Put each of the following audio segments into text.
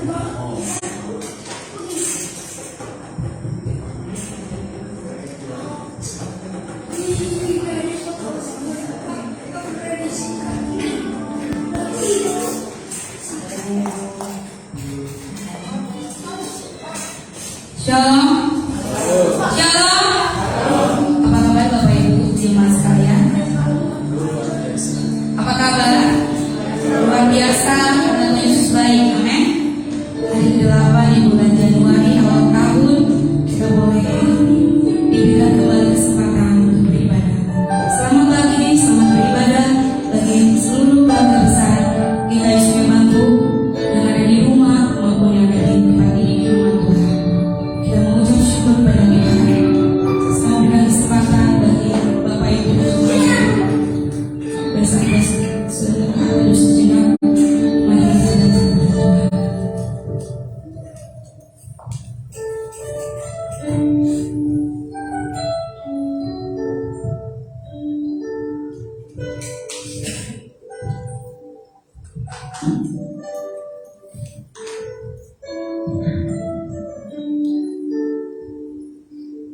Shalom. Shalom. Apa kabar Bapak Ibu jemaat sekalian? Apa kabar? Luar biasa dan Yesus baik. Amin. Hari ke-8 di bulan Januari awal tahun kita boleh diberikan kembali kesempatan untuk beribadah. Selamat pagi, selamat beribadah bagi seluruh keluarga besar kita Yesus Bangku yang ada di rumah maupun yang ada di tempat ini di rumah Tuhan. Kita mengucap syukur pada Tuhan. Saya berikan kesempatan bagi Bapak Ibu bersama sejenak sejenak. Mari kita datang kepada Tuhan.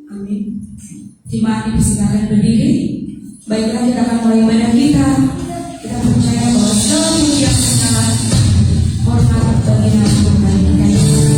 Amin. Jemaat dipersilakan berdiri. Baiklah, kita akan mulai ibadah kita. Kita percaya bahwa segala pujian kebenaran, hormat bagi nama Tuhan kita Yesus.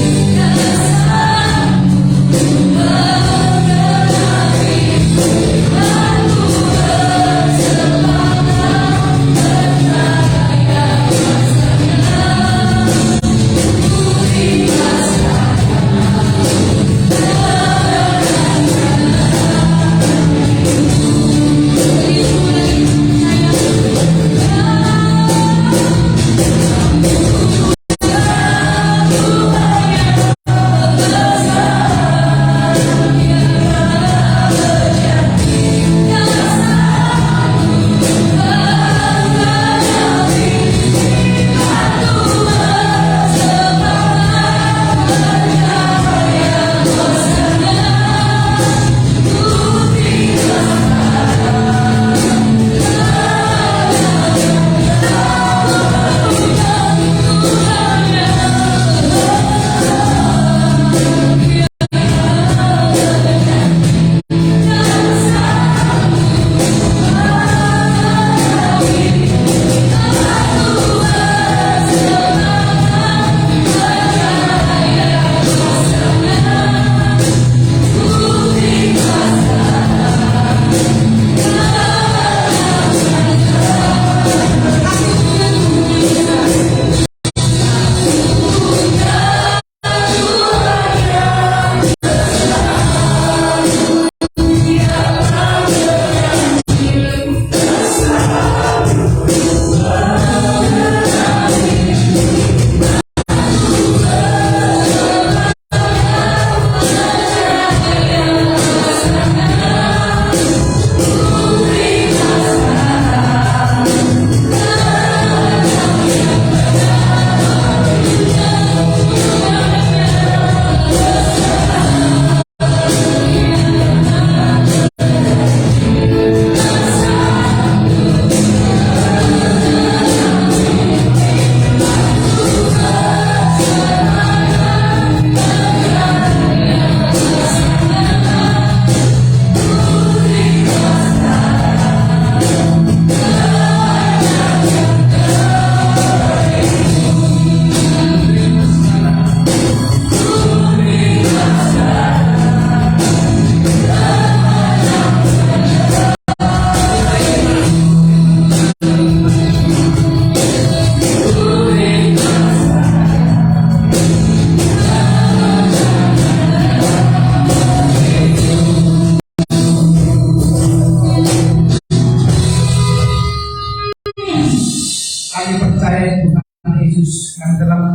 Yeah.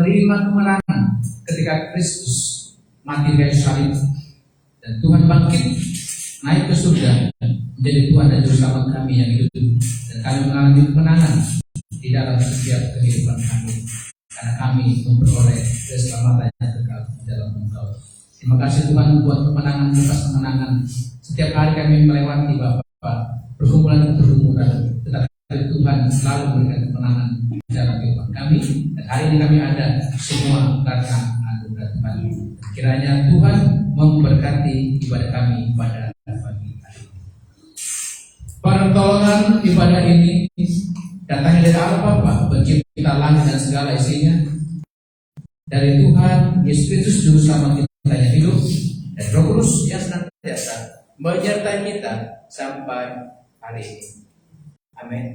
menerima kemenangan ketika Kristus mati kayu salib dan Tuhan bangkit naik ke surga menjadi Tuhan dan Juru Selamat kami yang hidup, dan kami mengalami kemenangan di dalam setiap kehidupan kami karena kami memperoleh keselamatan yang kekal di dalam Engkau. Terima kasih Tuhan buat kemenangan atas kemenangan. Setiap hari kami melewati Bapak pergumulan, tetapi Tuhan selalu memberikan kemenangan di dalam kehidupan kami, dan hari ini kami ada semua karena anugerah Tuhan. Kiranya Tuhan memberkati ibadah kami pada pagi hari ini. Pertolongan ibadah ini datangnya dari Allah Bapa, pencipta langit dan segala isinya, dari Tuhan Yesus Kristus Juru Selamat kita yang hidup, dan Roh Kudus yang senantiasa menyertai kita sampai hari ini. Amin.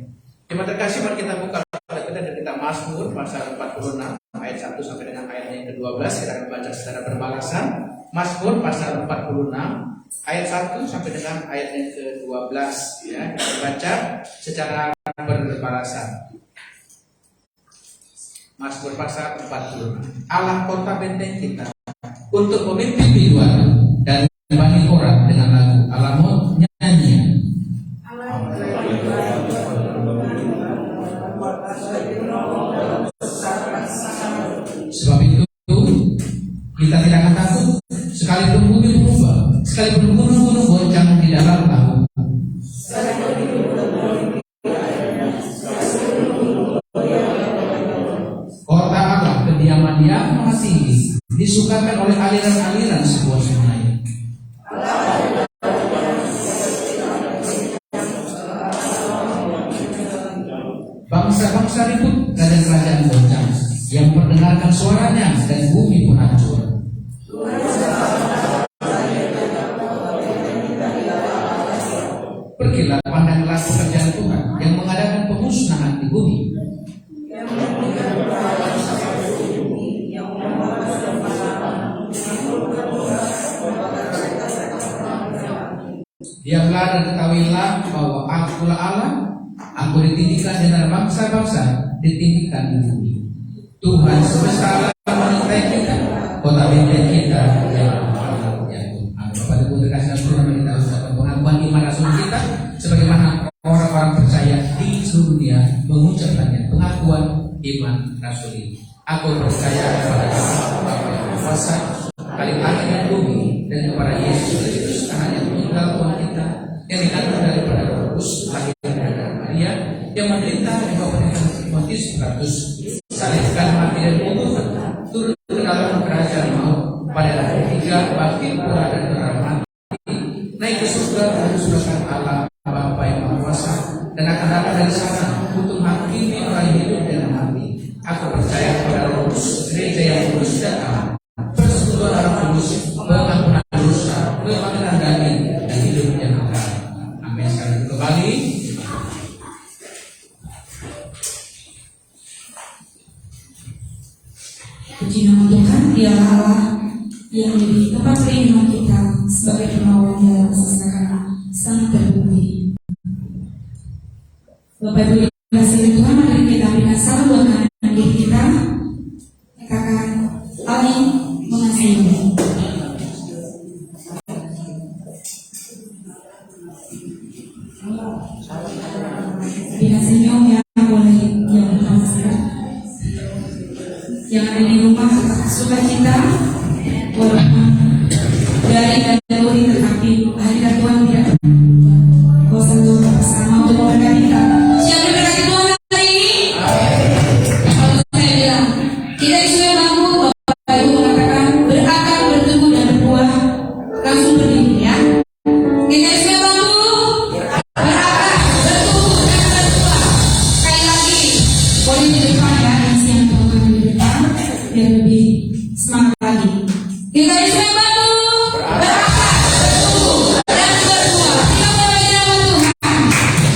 Terima kasih, mari kita buka kita dan kita Mazmur pasal 46 ayat 1 sampai dengan ayat yang ke-12. Kita akan baca secara berbalasan. Mazmur pasal 46 ayat 1 sampai dengan ayat yang ke-12 ya. Kita baca secara berbalasan. Mazmur pasal 46. Allah kota benteng kita untuk memimpin di luar dan Bani Korah dengan lagu Alamot nyanyian. Sebab itu kita tidak akan takut sekalipun bumi berubah, sekalipun gunung-gunung goncang di dalam laut. Kota Allah, kediaman Dia Maha Tinggi, disukakan oleh aliran-aliran sebuah sungai. Bangsa-bangsa ribut, kerajaan-kerajaan goncang, yang mendengarkan suaranya dan bumi pun hancur. Pergilah, pandanglah pekerjaan Tuhan yang mengadakan pemusnahan di bumi. Diamlah dan ketahuilah bahwa Akulah Allah, Aku ditinggikan di antara bangsa-bangsa, ditinggikan di bumi. Tuhan semesta alam menyertai kita, kota benteng kita yang Allah yang Tuhan. Bapak Ibu terkasih dalam Tuhan, kita ucapkan pengakuan iman rasul kita, sebagaimana orang-orang percaya di seluruh dunia mengucapkannya, pengakuan iman rasul ini. Aku percaya kepada Bapa yang berkuasa, kali langit dan bumi, dan kepada Yesus Kristus, Anak yang tunggal Tuhan kita, yang dikandung daripada Roh Kudus, lahir dari Maria, yang menderita di bawah pemerintahan Pontius Pilatus, salibkan, mati dan kuburkan, turun ke dalam kerajaan maut, pada hari ketiga bangkit pula dan mati, naik ke surga dan disebutkan Allah Bapa yang Maha Kuasa, dan akan datang dari sana untuk menghakimi orang hidup dan mati. Aku percaya kepada Roh Kudus, gereja yang kudus dan aman, persekutuan orang kudus, pengampunan dosa, kebangkitan daging, dan hidup yang kekal. Amin. Sekarang kembali. Puji nama Tuhan, Dialah Allah yang di tempat perlindungan kita sebagai penolong dalam kesesakan sangat terbukti. Bapak Ibu yang dikasihi Tuhan, mari kita berikan salam buat kanan diri kita. Katakan, Amin, mengasihi. Bila senyum ya boleh yang berhasil. Yang ada di rumah sukacita, walaupun dari dan dari, tetapi hadirat Tuhan tidak bosan bersama untuk memberkati kita. Siapa yang berkati Tuhan hari ini? Kalau saya bilang, kita disuruh bangku, Bapak Ibu mengatakan berakar, bertumbuh dan berbuah, langsung berdiri ya. Kita disuruh bangku, berakar, bertumbuh dan berbuah. Sekali lagi, boleh di depan ya, yang Tuhan di depan, biar lebih semangat lagi. Kita disuruh bangku, berakar, bertumbuh dan berbuah. Kita mulai nama Tuhan.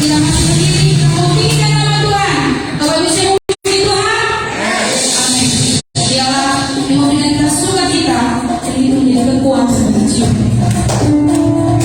Kita masih berdiri, kita memungkinkan nama Tuhan. Bapak bisa memuji Tuhan? Amin. Dialah yang memberikan kita sukacita, jadi itu menjadi kekuatan bagi jiwa kita. Puji Tuhan.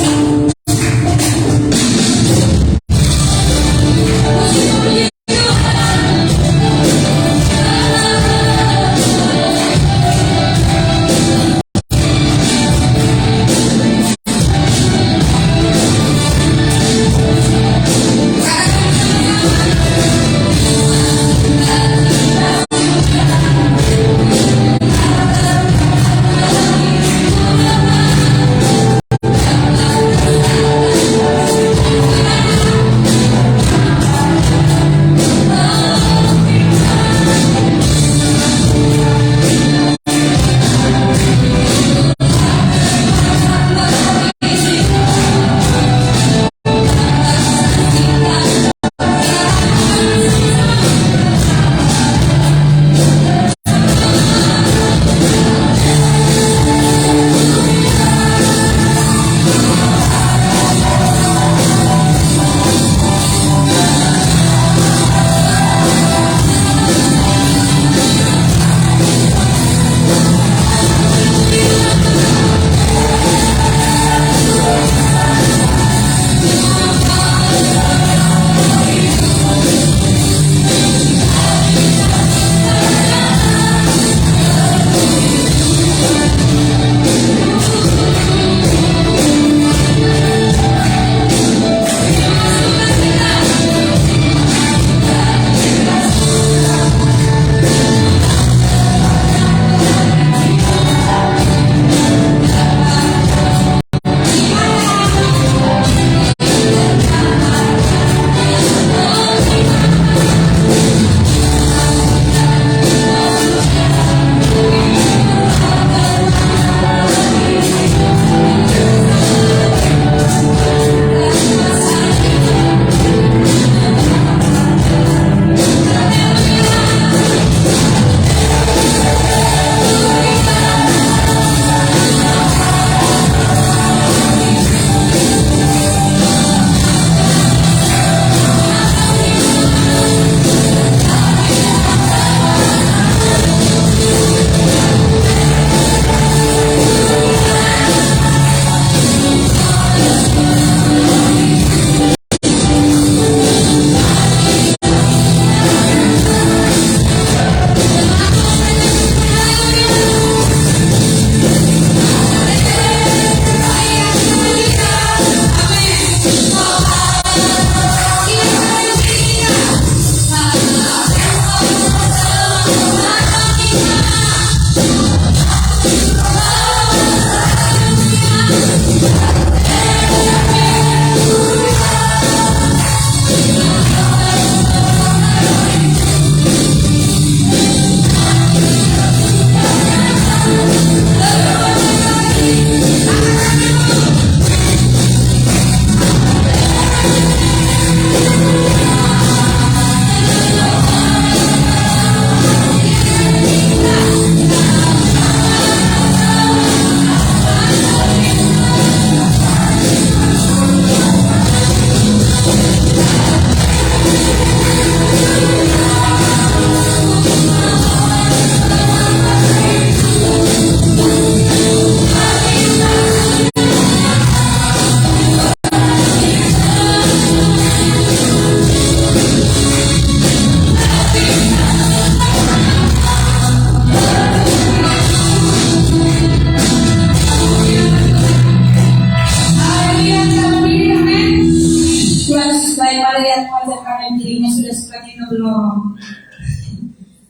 melihat wajah kanan kirinya sudah seperti itu belum?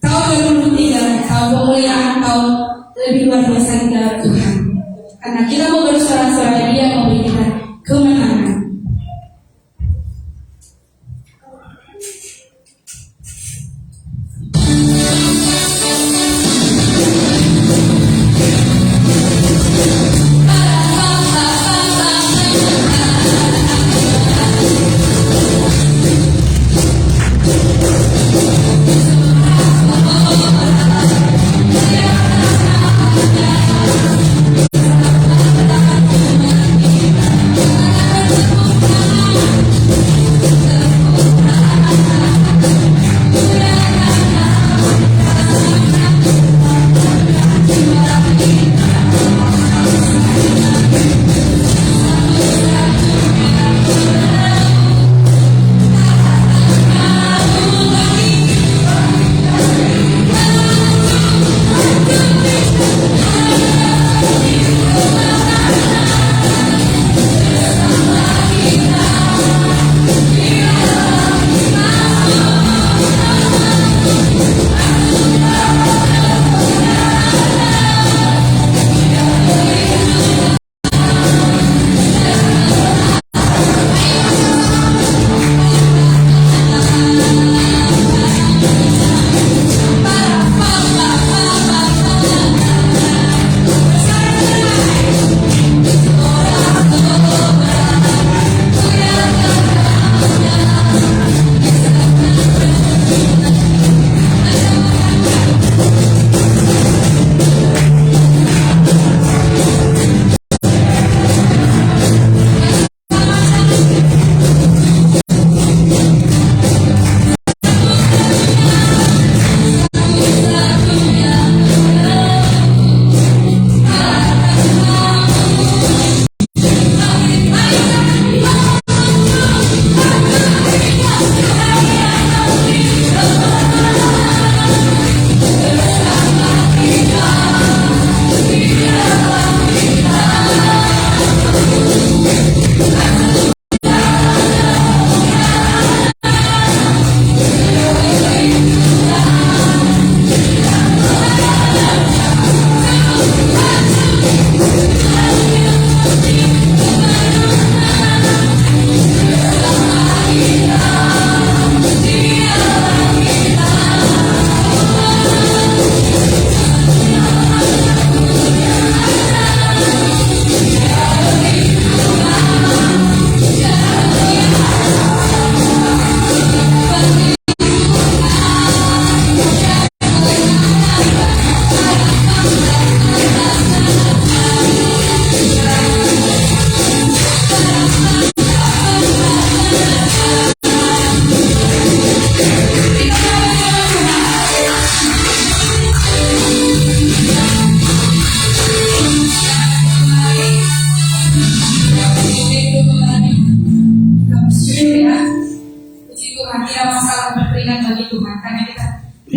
Tahun 2003, tahun pemulihan, tahun lebih luar biasa di dalam Tuhan. Karena kita mau bersorak-sorak, Dia memberi kita kemenangan.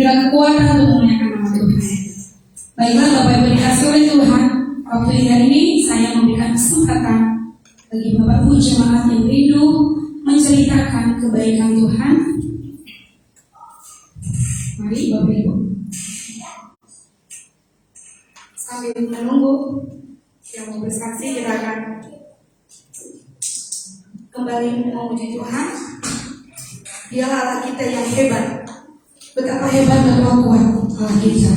Kekuatan untuk memuliakan nama Tuhan. Baiklah Bapak Ibu dikasih oleh Tuhan, waktu hari ini saya memberikan kesempatan bagi Bapak Ibu jemaat yang rindu menceritakan kebaikan Tuhan. Mari Bapak Ibu. Sambil menunggu yang mau bersaksi, kita akan kembali memuji Tuhan. Dialah Allah kita yang hebat. Betapa hebat dan kuat Allah kita.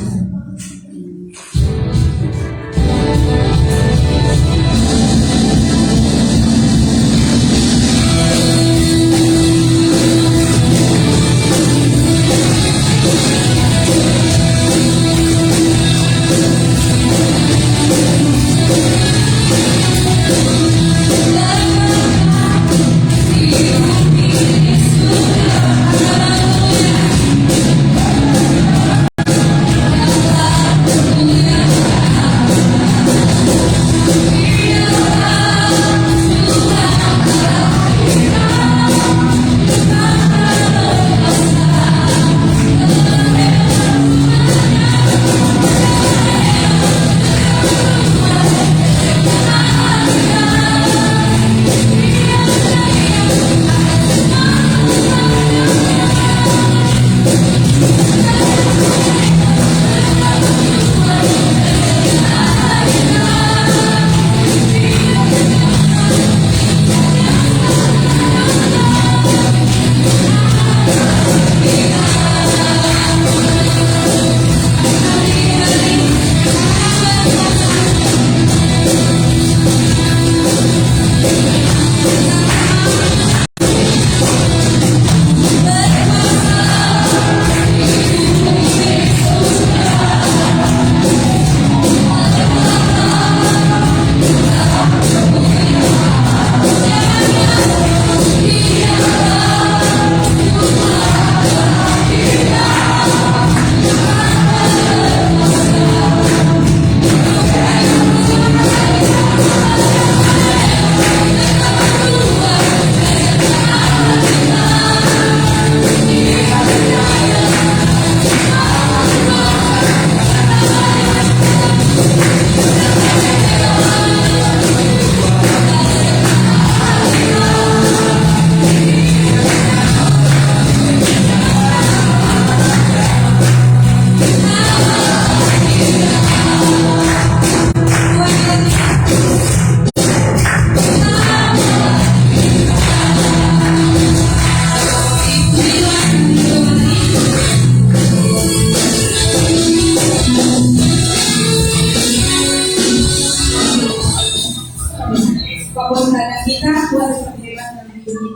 apapun keadaan kita, Tuhan tetap hebat dan begini.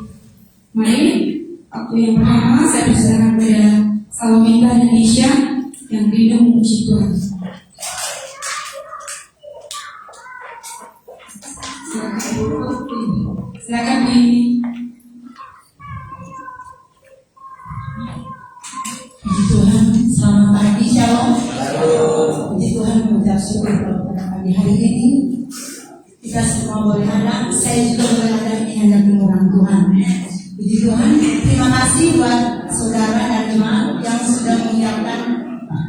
Mari, waktu yang pertama saya persilakan kepada Salomita Indonesia yang rindu memuji Tuhan. Silakan ini. Puji Tuhan, selamat pagi, shalom. Puji Tuhan, mengucap syukur pada pagi hari ini. Kita semua boleh ada, saya juga boleh ada, ini hanya kemurahan Tuhan. Puji Tuhan, terima kasih buat saudara dan jemaat yang sudah mengucapkan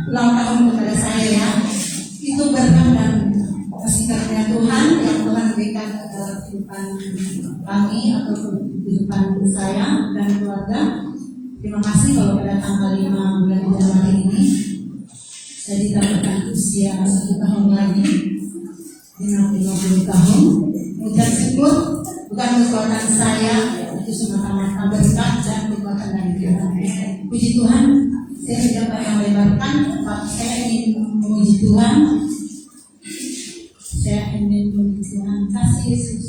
ulang tahun kepada saya ya. Itu berkat dan kasih karunia Tuhan yang Tuhan berikan dalam kehidupan kami atau kehidupan saya dan keluarga. Terima kasih kalau pada tanggal 5 bulan Januari ini saya ditambahkan usia 1 tahun lagi dengan 50 tahun. Ucap syukur bukan kekuatan saya, itu semata-mata berkat dan kekuatan dari Tuhan. Puji Tuhan, saya tidak banyak melebarkan, tapi saya ingin memuji Tuhan. Saya ingin memuji Tuhan. Kasih Yesus.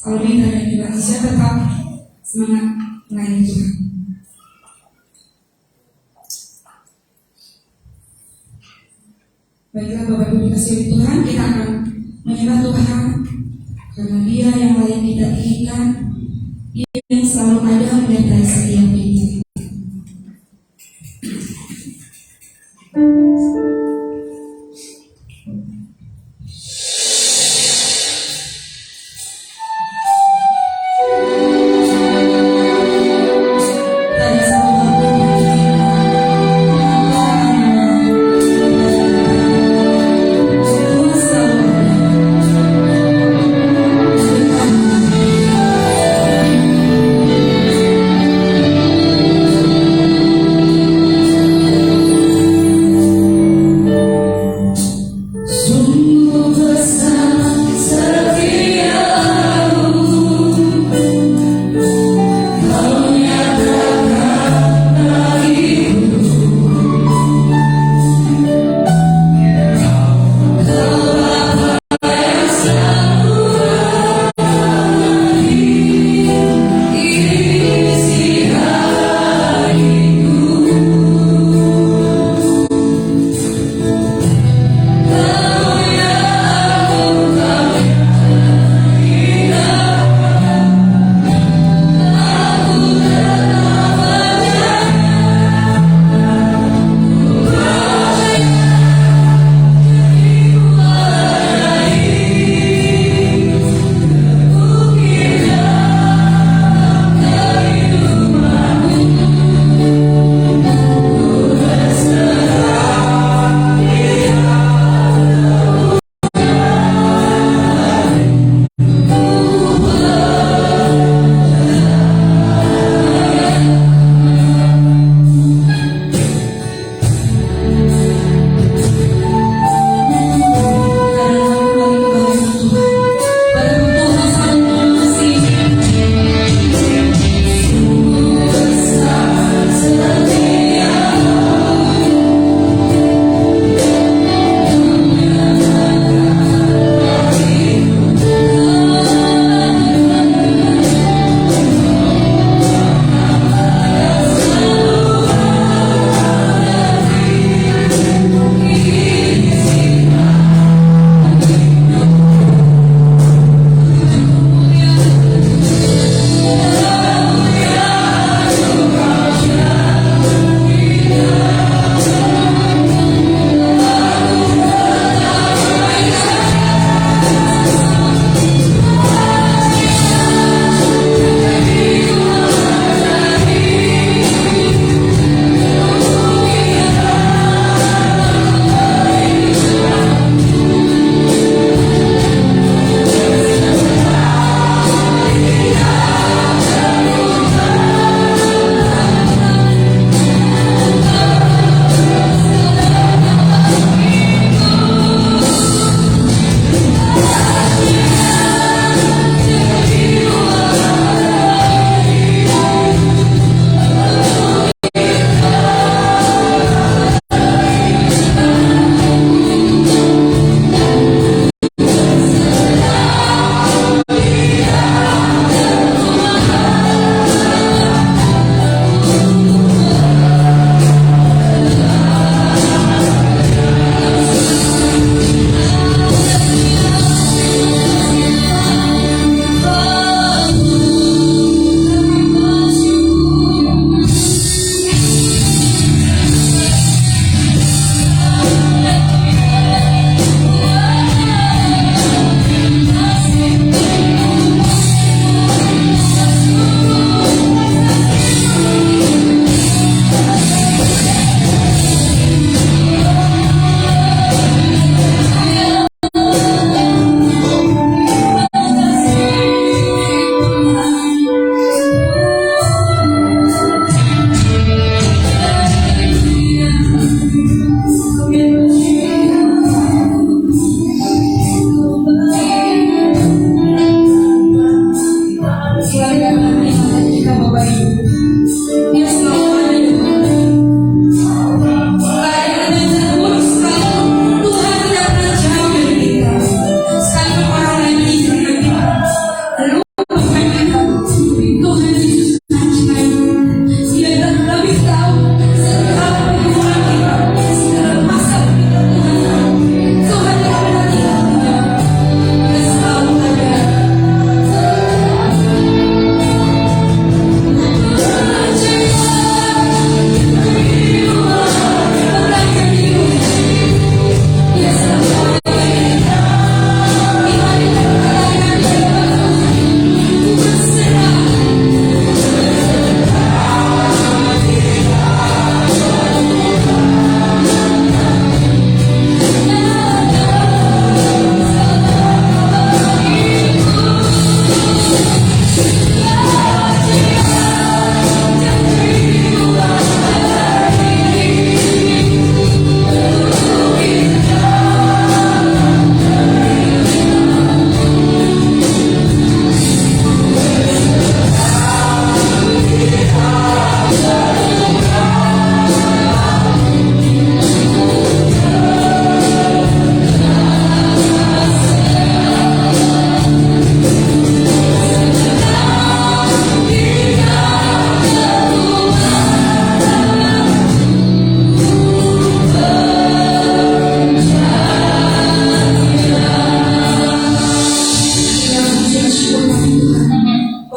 Kalau Mita dan juga Aisyah tetap semangat melayani Tuhan. Baiklah Bapak Ibu dikasihi Tuhan, kita akan menyembah Tuhan karena Dia yang layak kita tinggikan, Dia yang selalu ada menyertai setiap kita. Tadi satu waktu yang Tuhan selalu ada.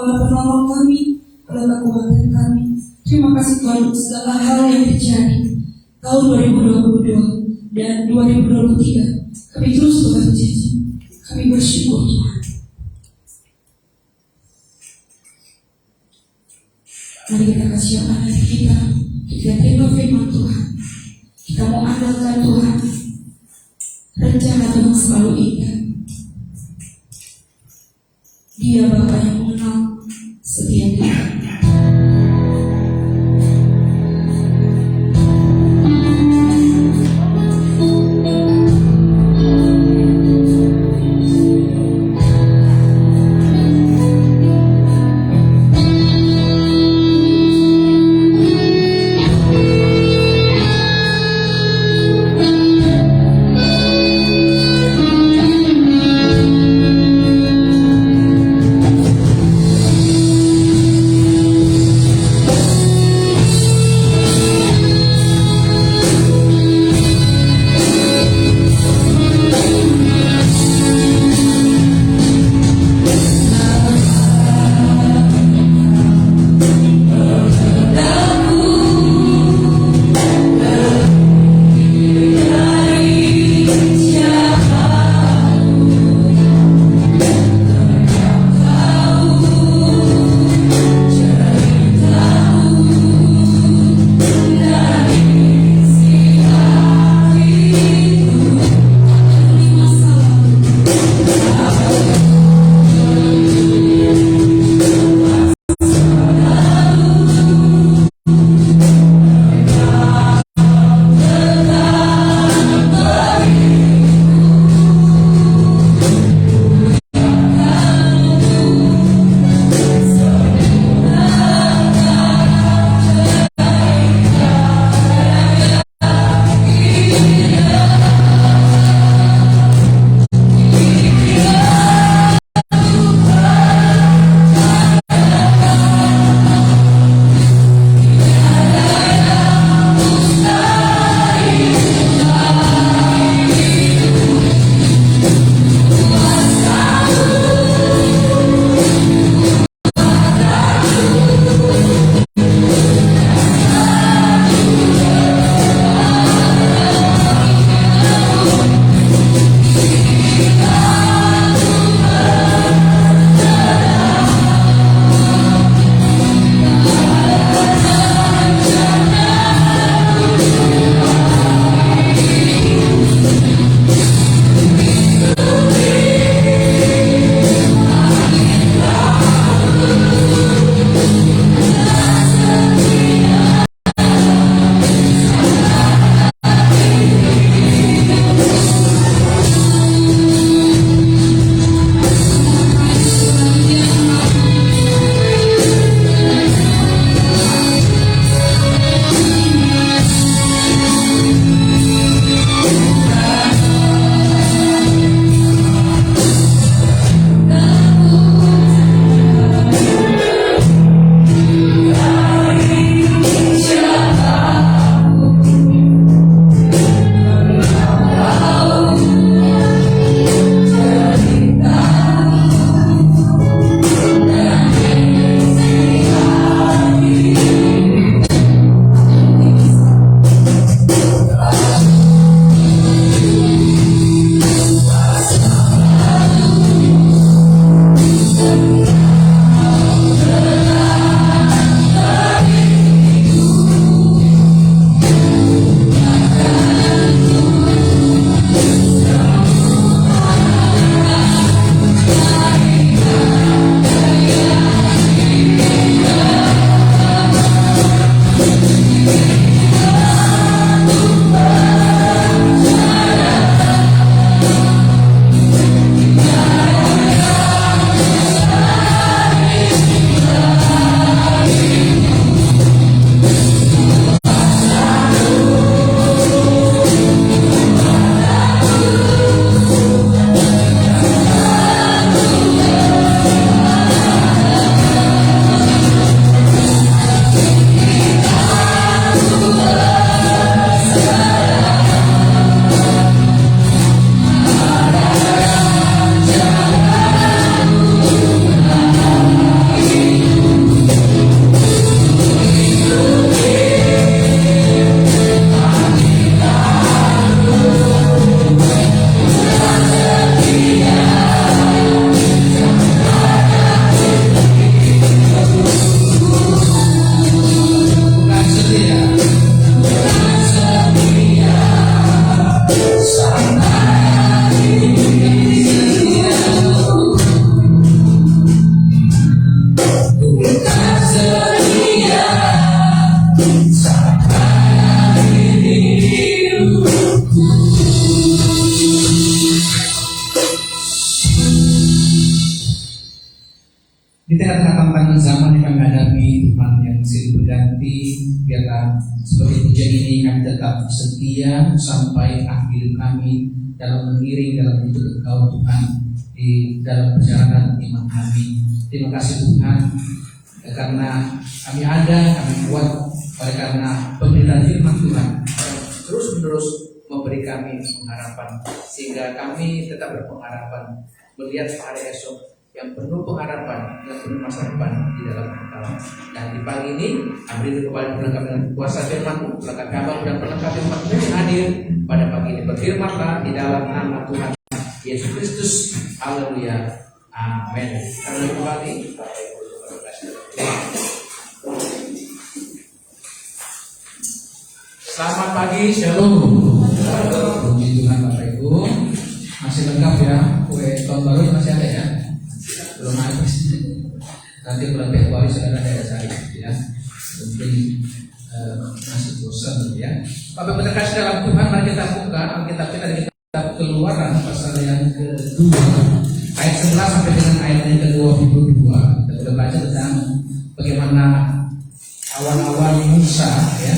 Allah penolong kami, Allah kekuatan kami. Terima kasih Tuhan untuk segala hal yang terjadi tahun 2022 dan 2023. Kami terus bekerja. Kami bersyukur Tuhan. Mari kita kasihan hati kita terima firman Tuhan. Kita mau andalkan Tuhan. Rencana Tuhan selalu indah. Dia Bapa yang mengenal setiap kita. Di tengah-tengah tantangan zaman yang kami hadapi, Tuhan yang silih berganti, biarlah sebagai pujian ini kami tetap setia sampai akhir kami dalam mengiring dalam hidup Engkau Tuhan di dalam perjalanan iman kami. Terima kasih Tuhan karena kami ada, kami kuat oleh karena pemberitaan firman Tuhan terus-menerus memberi kami pengharapan sehingga kami tetap berpengharapan melihat hari esok yang penuh pengharapan, yang penuh masa depan di dalam Engkau. Dan di pagi ini kami rindu kepada pelengkap dengan kuasa firman-Mu, pelengkap kabar dan pelengkap firman-Mu yang hadir pada pagi ini. Berfirmanlah di dalam nama Tuhan Yesus Kristus. Haleluya. Amin. Kami kembali. Selamat pagi, shalom. Puji Tuhan Bapak Ibu. Masih lengkap ya, kue tahun baru masih ada ya. Belum habis. Nanti bulan Februari sudah ada cari ya. Mungkin masih bosan ya. Bapak Ibu terkasih dalam Tuhan, mari kita buka Alkitab kita dari kitab Keluaran pasal yang kedua ayat 11 sampai dengan ayat yang ke-22. Kita sudah baca tentang bagaimana awal-awal Musa ya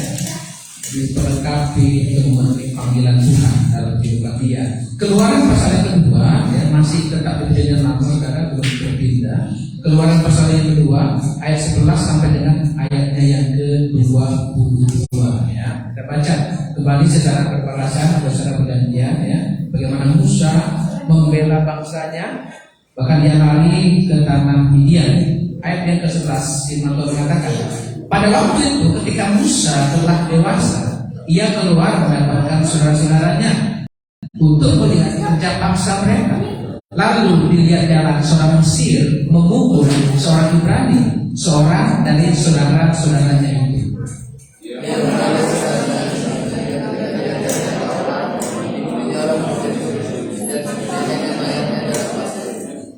diperlengkapi untuk memenuhi panggilan Tuhan dalam kehidupan dia. Keluaran pasal yang kedua ya, masih tetap berjalan lama saudara, belum berpindah. Keluaran pasal yang kedua ayat 11 sampai dengan ayatnya yang ke-22 ya. Kita baca kembali secara berparasan atau secara perjanjian ya, bagaimana Musa membela bangsanya, bahkan dia lari ke tanah Midian. Ayat yang ke-11 firman Tuhan mengatakan, pada waktu itu ketika Musa telah dewasa, ia keluar mendapatkan saudara-saudaranya untuk melihat kerja bangsa mereka. Lalu dilihat jalan seorang Mesir memukul seorang Ibrani, seorang dari saudara-saudaranya itu.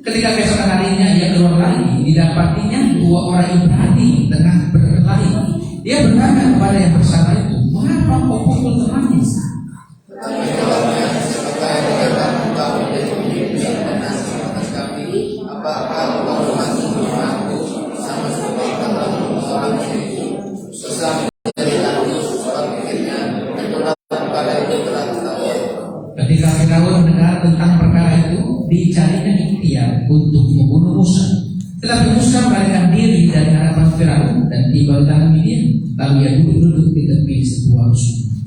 Ketika keesokan harinya ia keluar lagi, didapatinya dua orang Ibrani tengah berkelahi. Dia bertanya kepada yang bersama itu, mengapa kau pukul temanmu? Ketika Firaun mendengar tentang perkara itu, dicarinya ikhtiar untuk membunuh Musa. Tetapi Musa melarikan diri dari hadapan Firaun dan tiba di tanah Midian. Lalu ia duduk di tepi sebuah sungai.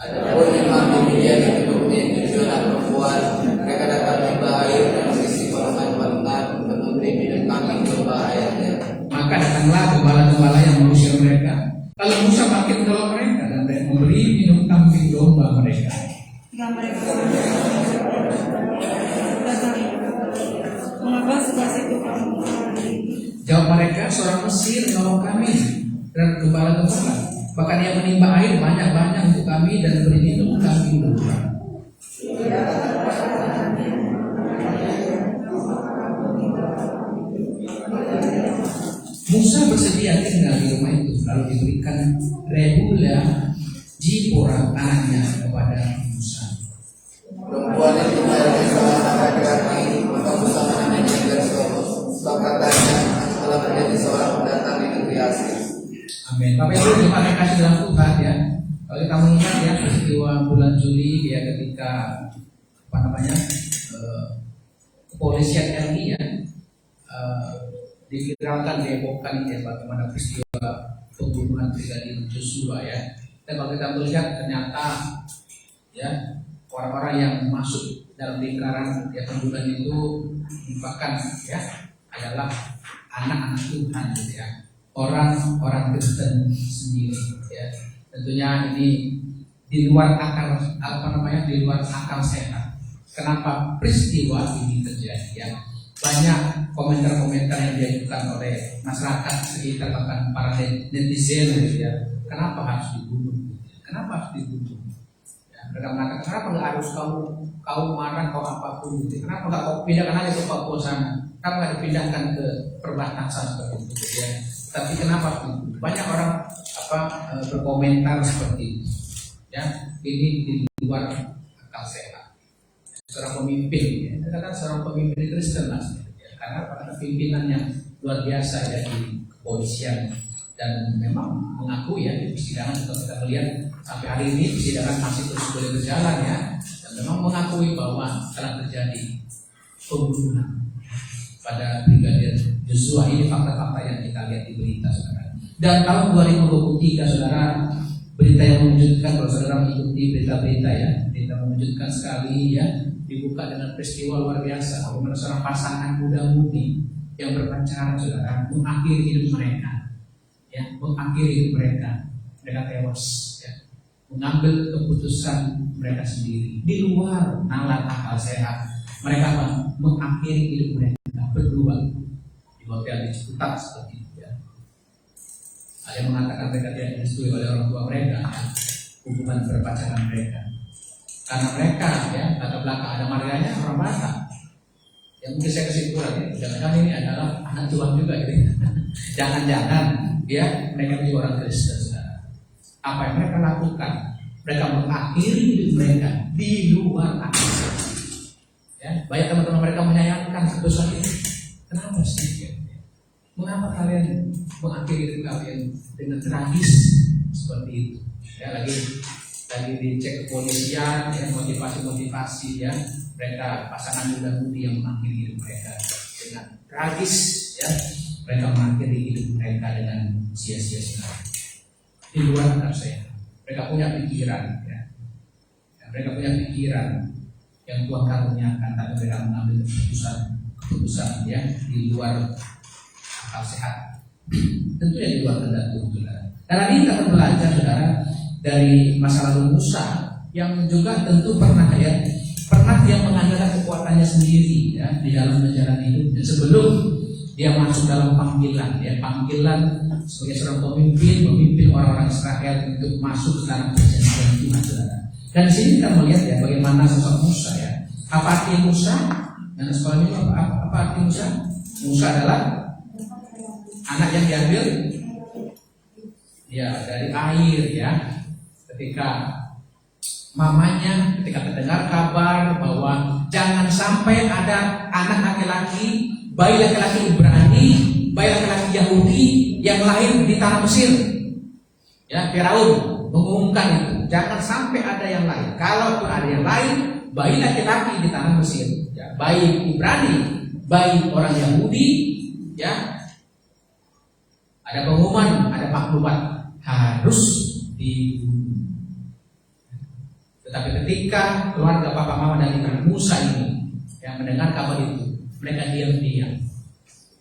Adapun imam di Midian yang kemudian tujuan perempuan, mereka datang tiba air dan mengisi kolam-kolam untuk memberi minum kambing domba ayahnya. Maka datanglah gembala-gembala yang mengusir mereka. Lalu Musa bangkit menolong mereka dan memberi minum kambing domba mereka. Mengapa sebelah itu kamu? Jawab mereka, seorang Mesir menolong kami dan gembala-gembala. Bahkan ia menimba air banyak-banyak untuk kami dan beri minum kambing domba. Musa bersedia tinggal di rumah itu, lalu diberikan Rehula Jipora anaknya kepada Musa. Perempuan itu mencari seorang laki-laki untuk bersama dengannya Gersom. Sebab katanya telah menjadi seorang pendatang di negeri asing. Amin. Bapak Ibu terima kasih dalam Tuhan ya. Kalau kita mengingat ya peristiwa bulan Juli ya ketika kepolisian RI ya diviralkan dihebohkan ya bagaimana peristiwa pembunuhan Brigadir Joshua ya. Dan kalau kita melihat ternyata ya orang-orang yang masuk dalam lingkaran ya pembunuhan itu bahkan ya adalah anak-anak Tuhan gitu ya. Orang-orang Kristen sendiri ya. Tentunya ini di luar akal di luar akal sehat. Kenapa peristiwa ini terjadi ya? Banyak komentar-komentar yang diajukan oleh masyarakat sekitar bahkan para netizen gitu ya. Kenapa harus dibunuh? Kenapa harus dibunuh? Ya, mereka mengatakan kenapa nggak harus kau marah kau apapun gitu. Kenapa nggak kau pindahkan aja ke Papua sana? Kenapa nggak dipindahkan ke perbatasan seperti itu ya? Tapi kenapa banyak orang berkomentar seperti itu? Ya, ini di luar akal sehat. Seorang pemimpin, ya, katakan seorang pemimpin Kristen lah, ya, karena pimpinan yang luar biasa ya di kepolisian, dan memang mengakui ya di persidangan juga kita melihat sampai hari ini persidangan masih terus boleh berjalan ya, dan memang mengakui bahwa telah terjadi pembunuhan pada Brigadir Joshua. Ini fakta-fakta yang kita lihat di berita, saudara. Dan tahun 2023, saudara, berita yang mengejutkan kalau saudara mengikuti berita-berita ya, berita mengejutkan sekali ya, dibuka dengan peristiwa luar biasa bagaimana seorang pasangan muda-mudi yang berpacaran, saudara, mengakhiri hidup mereka, ya, mengakhiri hidup mereka tewas, ya, mengambil keputusan mereka sendiri di luar nalar akal sehat. Mereka mengakhiri hidup mereka berdua di hotel di Ciputat seperti itu ya. Ada yang mengatakan mereka tidak direstui oleh orang tua mereka ya, hubungan berpacaran mereka. Karena mereka ya, latar belakang ada marganya orang Batak. Yang mungkin saya kesimpulan ya, jangan-jangan ini adalah anak Tuhan juga gitu. Jangan-jangan ya mereka juga orang Kristen, saudara. Apa yang mereka lakukan? Mereka mengakhiri hidup mereka di luar akal. Ya, banyak teman-teman mereka menyayangkan keputusan ini. Kenapa sih? Ya? Mengapa kalian mengakhiri hidup kalian dengan tragis seperti itu? Ya, lagi dicek kepolisian, ya, motivasi ya, mereka pasangan muda-mudi yang mengakhiri hidup mereka dengan tragis, ya, mereka mengakhiri hidup mereka dengan sia-sia di luar akal sehat. Mereka punya pikiran, ya, mereka punya pikiran yang Tuhan karuniakan, tapi mereka mengambil keputusan ya di luar akal sehat. Tentunya di luar kehendak Tuhan, saudara. Karena ini kita akan belajar, saudara, dari masa lalu Musa yang juga tentu pernah dia mengandalkan kekuatannya sendiri ya di dalam menjalani hidupnya sebelum dia masuk dalam panggilan sebagai seorang memimpin orang-orang Israel untuk masuk ke dalam perjanjian Tuhan, saudara. Dan di sini kita melihat ya bagaimana sosok Musa ya. Apa arti Musa? Dan sekolah ini apa arti Musa? Musa adalah anak yang diambil ya dari air ya. Ketika mamanya terdengar kabar bahwa jangan sampai ada anak laki-laki, bayi laki-laki Ibrani, bayi laki-laki Yahudi yang lahir di tanah Mesir. Ya, Firaun mengumumkan itu, jangan sampai ada yang lain. Kalau pun ada yang lain, bayi laki-laki di tanah Mesir, ya, bayi Ibrani, bayi orang Yahudi, ya, ada pengumuman, ada maklumat harus dibunuh. Tetapi ketika keluarga papa mama dari Musa ini yang mendengar kabar itu, mereka diam-diam,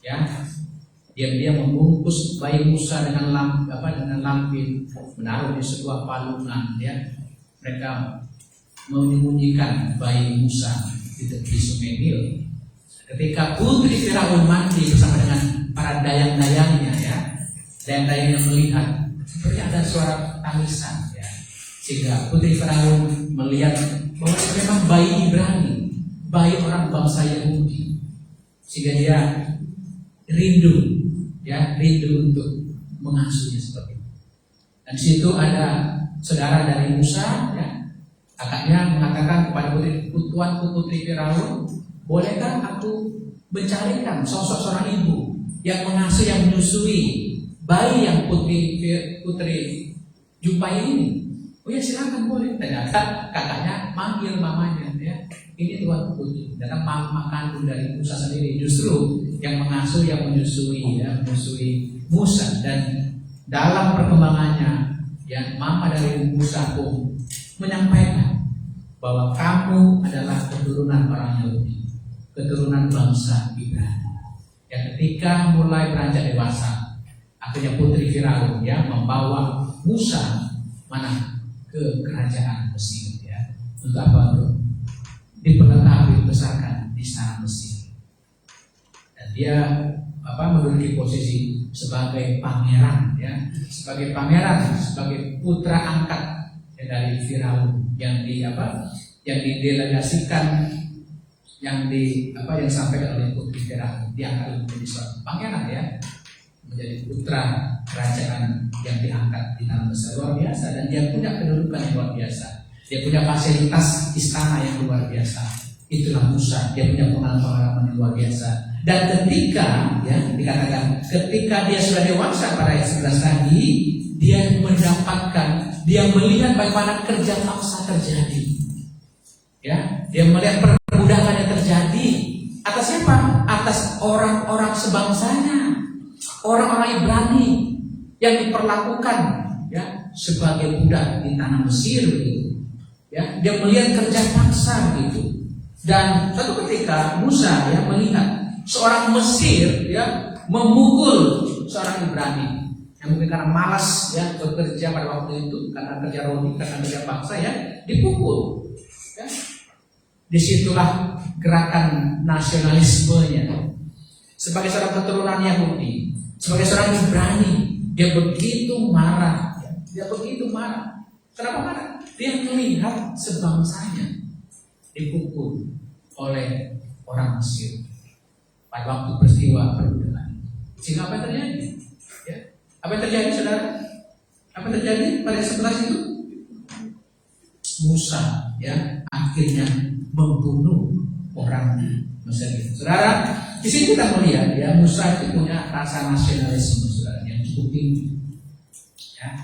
ya, diam-diam membungkus bayi Musa dengan lampin, menaruh di sebuah palungan, ya. Mereka menyembunyikan bayi Musa di tepi sungai Nil. Ketika putri Firaun mandi bersama dengan para dayang-dayangnya, ya, dayang-dayangnya melihat seperti ada suara tangisan, ya, sehingga putri Firaun melihat bahwa memang bayi Ibrani, bayi orang bangsa Yahudi, sehingga dia rindu untuk mengasuhnya seperti itu. Dan di situ ada saudara dari Musa, ya, kakaknya mengatakan kepada putri Firaun, bolehkah aku mencarikan sosok seorang ibu yang mengasuh, yang menyusui bayi yang putri jumpai ini? Oh ya, silakan, boleh. Ternyata kakaknya manggil mamanya, ya, ini tuan putri. Ternyata mama kandung dari Musa sendiri justru yang mengasuh, yang menyusui, ya, menyusui Musa. Dan dalam perkembangannya, ya, mama dari Musa pun menyampaikan bahwa kamu adalah keturunan orang Yahudi, keturunan bangsa Ibrani. Ya, ketika mulai beranjak dewasa, akhirnya putri Firaun, ya, membawa Musa ke kerajaan Mesir, ya, untuk apa? Untuk diperlengkapi, dibesarkan di istana Mesir. Dan dia menduduki posisi sebagai pangeran, ya, sebagai putra angkat, ya, dari Firaun yang didelegasikan, yang disampaikan oleh putri Firaun, diangkat menjadi seorang pangeran, ya, menjadi putra kerajaan yang diangkat di tanah Mesir. Luar biasa. Dan dia punya kedudukan yang luar biasa, dia punya fasilitas istana yang luar biasa. Itulah Musa. Dia punya pengalaman yang luar biasa. Dan ketika ya dikatakan ketika dia sudah dewasa pada ayat 11 tadi, dia mendapatkan, dia melihat bagaimana kerja paksa terjadi. Ya, dia melihat perbudakan yang terjadi atas siapa? Atas orang-orang sebangsanya, orang-orang Ibrani yang diperlakukan ya sebagai budak di tanah Mesir gitu. Ya, dia melihat kerja paksa gitu. Dan suatu ketika Musa ya melihat seorang Mesir ya memukul seorang Ibrani yang mungkin karena malas ya bekerja pada waktu itu, karena kerja rodi, karena kerja paksa ya dipukul. Ya. Disitulah gerakan nasionalismenya. Sebagai seorang keturunan Yahudi, sebagai seorang Ibrani, dia begitu marah. Ya. Dia begitu marah. Kenapa marah? Dia melihat sebangsanya dipukul oleh orang Mesir pada waktu peristiwa perbudakan. Sehingga apa yang terjadi? Ya. Apa yang terjadi, saudara? Apa yang terjadi pada 11 itu? Musa ya akhirnya membunuh orang Mesir. Saudara, di sini kita melihat ya Musa itu punya rasa nasionalisme, saudara, yang cukup tinggi. Ya.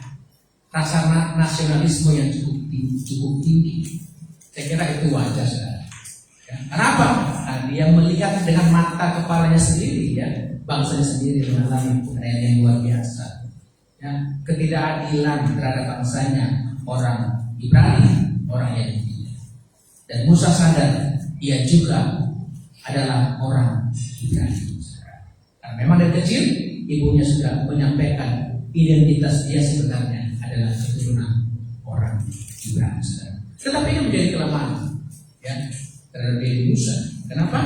Rasa nasionalisme yang cukup tinggi. Saya kira itu wajar, saudara. Ya. Kenapa? Nah, dia melihat dengan mata kepalanya sendiri, ya, bangsanya sendiri mengalami penganiayaan yang luar biasa. Ya, ketidakadilan terhadap bangsanya orang Ibrani, orang Yahudi. Dan Musa sadar, ia juga adalah orang Ibrani. Karena memang dari kecil ibunya sudah menyampaikan identitas dia sebenarnya adalah keturunan orang Ibrani. Tetapi ini menjadi kelemahan ya terhadap diri Musa. Kenapa?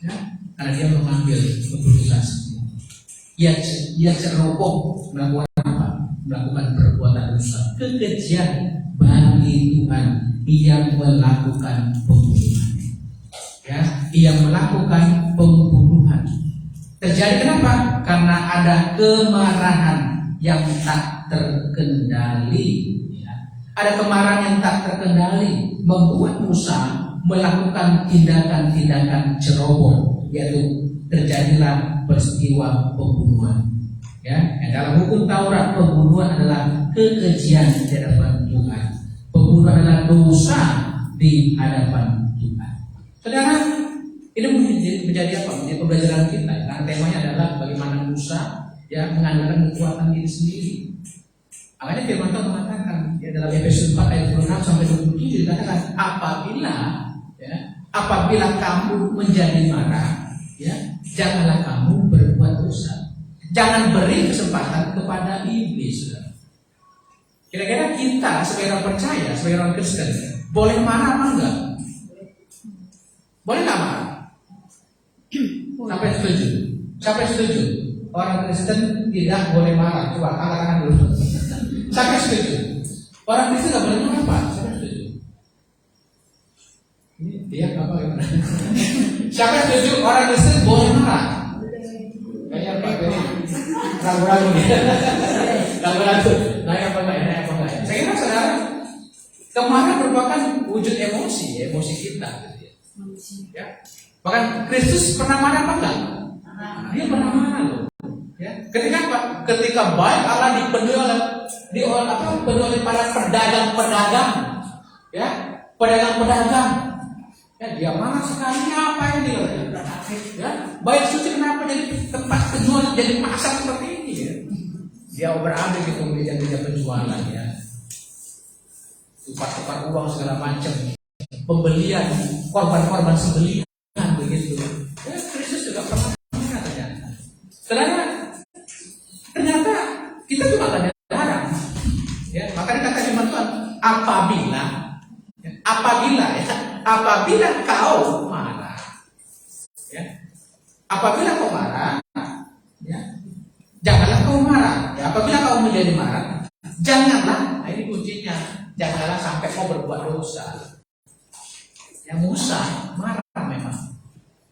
Ya, karena dia mengambil keputusan sendiri. Ia ceroboh melakukan apa? Melakukan perbuatan dosa, kekejian bagi Tuhan. Ia melakukan pembunuhan. Ya, ia melakukan pembunuhan. Terjadi kenapa? Karena ada kemarahan yang tak terkendali. Ada kemarahan yang tak terkendali membuat Musa melakukan tindakan-tindakan ceroboh, yaitu terjadilah peristiwa pembunuhan. Ya, dalam hukum Taurat pembunuhan adalah kekejian di hadapan Tuhan. Pembunuhan adalah dosa di hadapan Tuhan. Saudara, ini menjadi apa? Menjadi pembelajaran kita. Karena temanya adalah bagaimana Musa ya mengandalkan kekuatan diri sendiri. Makanya firman Tuhan mengatakan ya, dalam Efesus 4 ayat 26 sampai 27 dikatakan apabila kamu menjadi marah, ya janganlah kamu berbuat dosa. Jangan beri kesempatan kepada iblis. Kira-kira kita sebagai orang percaya, sebagai orang Kristen, boleh marah apa enggak? Boleh nggak marah? Sampai setuju? Sampai setuju? Orang Kristen tidak boleh marah. Coba angkat tangan dulu. Sampai setuju? Orang Kristen nggak boleh marah apa? Sampai setuju? Ini dia apa gimana? Siapa setuju orang Kristen boleh marah? Kayaknya Pak Beni ragu-ragu nih. Ragu-ragu. Naik apa enggak? Saya kira saudara, kemarahan merupakan wujud emosi kita. Ya. Bahkan Kristus pernah marah apa enggak? Dia pernah marah loh. Ya. Ketika apa? Ketika baik Allah dipenuhi oleh para pedagang-pedagang, ya, pedagang-pedagang. Ya, dia marah sekali apa yang dia ya, baik suci kenapa jadi tempat penjualan, jadi pasar seperti ini ya. Dia berambil di meja-meja penjualan ya. Tukar-tukar uang segala macam. Pembelian, korban-korban sembelihan begitu. Ya, Kristus juga pernah ternyata. Ternyata kita juga ada larang. Ya, makanya kata firman Tuhan, apabila kau marah, ya, apabila kau marah, ya, janganlah kau marah. Ya, apabila kau menjadi marah, janganlah. Nah, ini kuncinya, janganlah sampai kau berbuat dosa. Ya, Musa marah memang,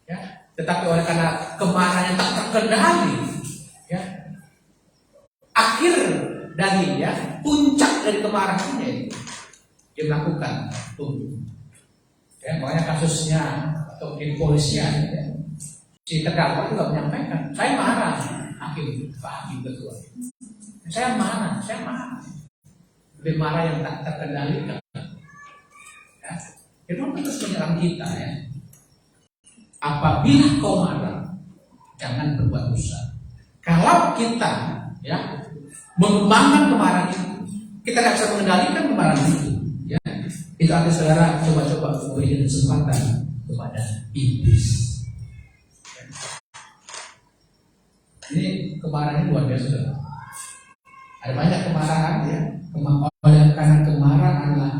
ya, tetapi oleh karena kemarahan yang tak terkendali, ya, akhir dari ya puncak dari kemarahannya itu dia melakukan pembunuhan. Ya, makanya kasusnya atau mungkin polisian ya, Si terdakwa juga menyampaikan, saya marah, hakim ketua. Saya marah. Lebih marah yang tak terkendalikan. Ya. Itu terus menyerang kita ya. Apabila kau marah, jangan berbuat dosa. Kalau kita ya mengembangkan kemarahan itu, kita tidak bisa mengendalikan kemarahan itu. Ya. Itu artinya saudara coba-coba memberikan kesempatan kepada iblis. Ini kemarahan luar biasa. Ada banyak kemarahan ya. Karena kemarahan adalah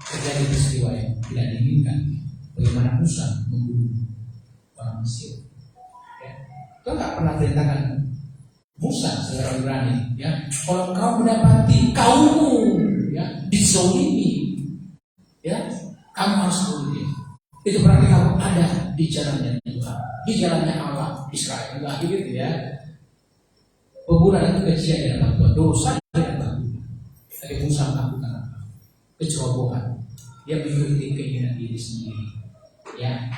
terjadi peristiwa yang tidak diinginkan. Bagaimana Musa membunuh orang Mesir. Ya. Kau nggak pernah perintahkan Musa secara berani. Ya. Kalau kau mendapati kaummu ya dizolimi, ya kamu harus bunuh dia. Itu berarti kamu ada di jalannya Tuhan, di jalannya Allah Israel. Enggak gitu ya. Pembunuhan itu kejian yang melakukan dosa yang melakukan. Tapi Musa melakukan apa? Kecerobohan. Dia mengikuti keinginan diri sendiri. Ya,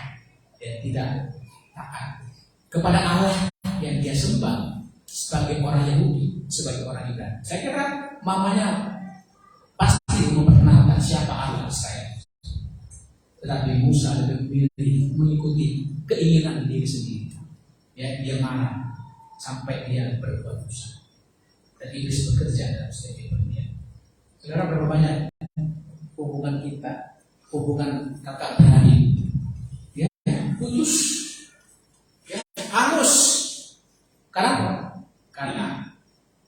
dia tidak taat kepada Allah yang dia sembah sebagai orang Yahudi, sebagai orang Ibrani. Saya kira mamanya pasti memperkenalkan siapa Allah Israel. Tetapi Musa lebih memilih mengikuti keinginan diri sendiri. Ya, dia marah sampai dia berbuat dosa. Dan iblis bekerja dalam setiap bagian. Saudara, berapa banyak hubungan kita, hubungan kakak beradik, ya, putus, ya, harus. Kenapa? Karena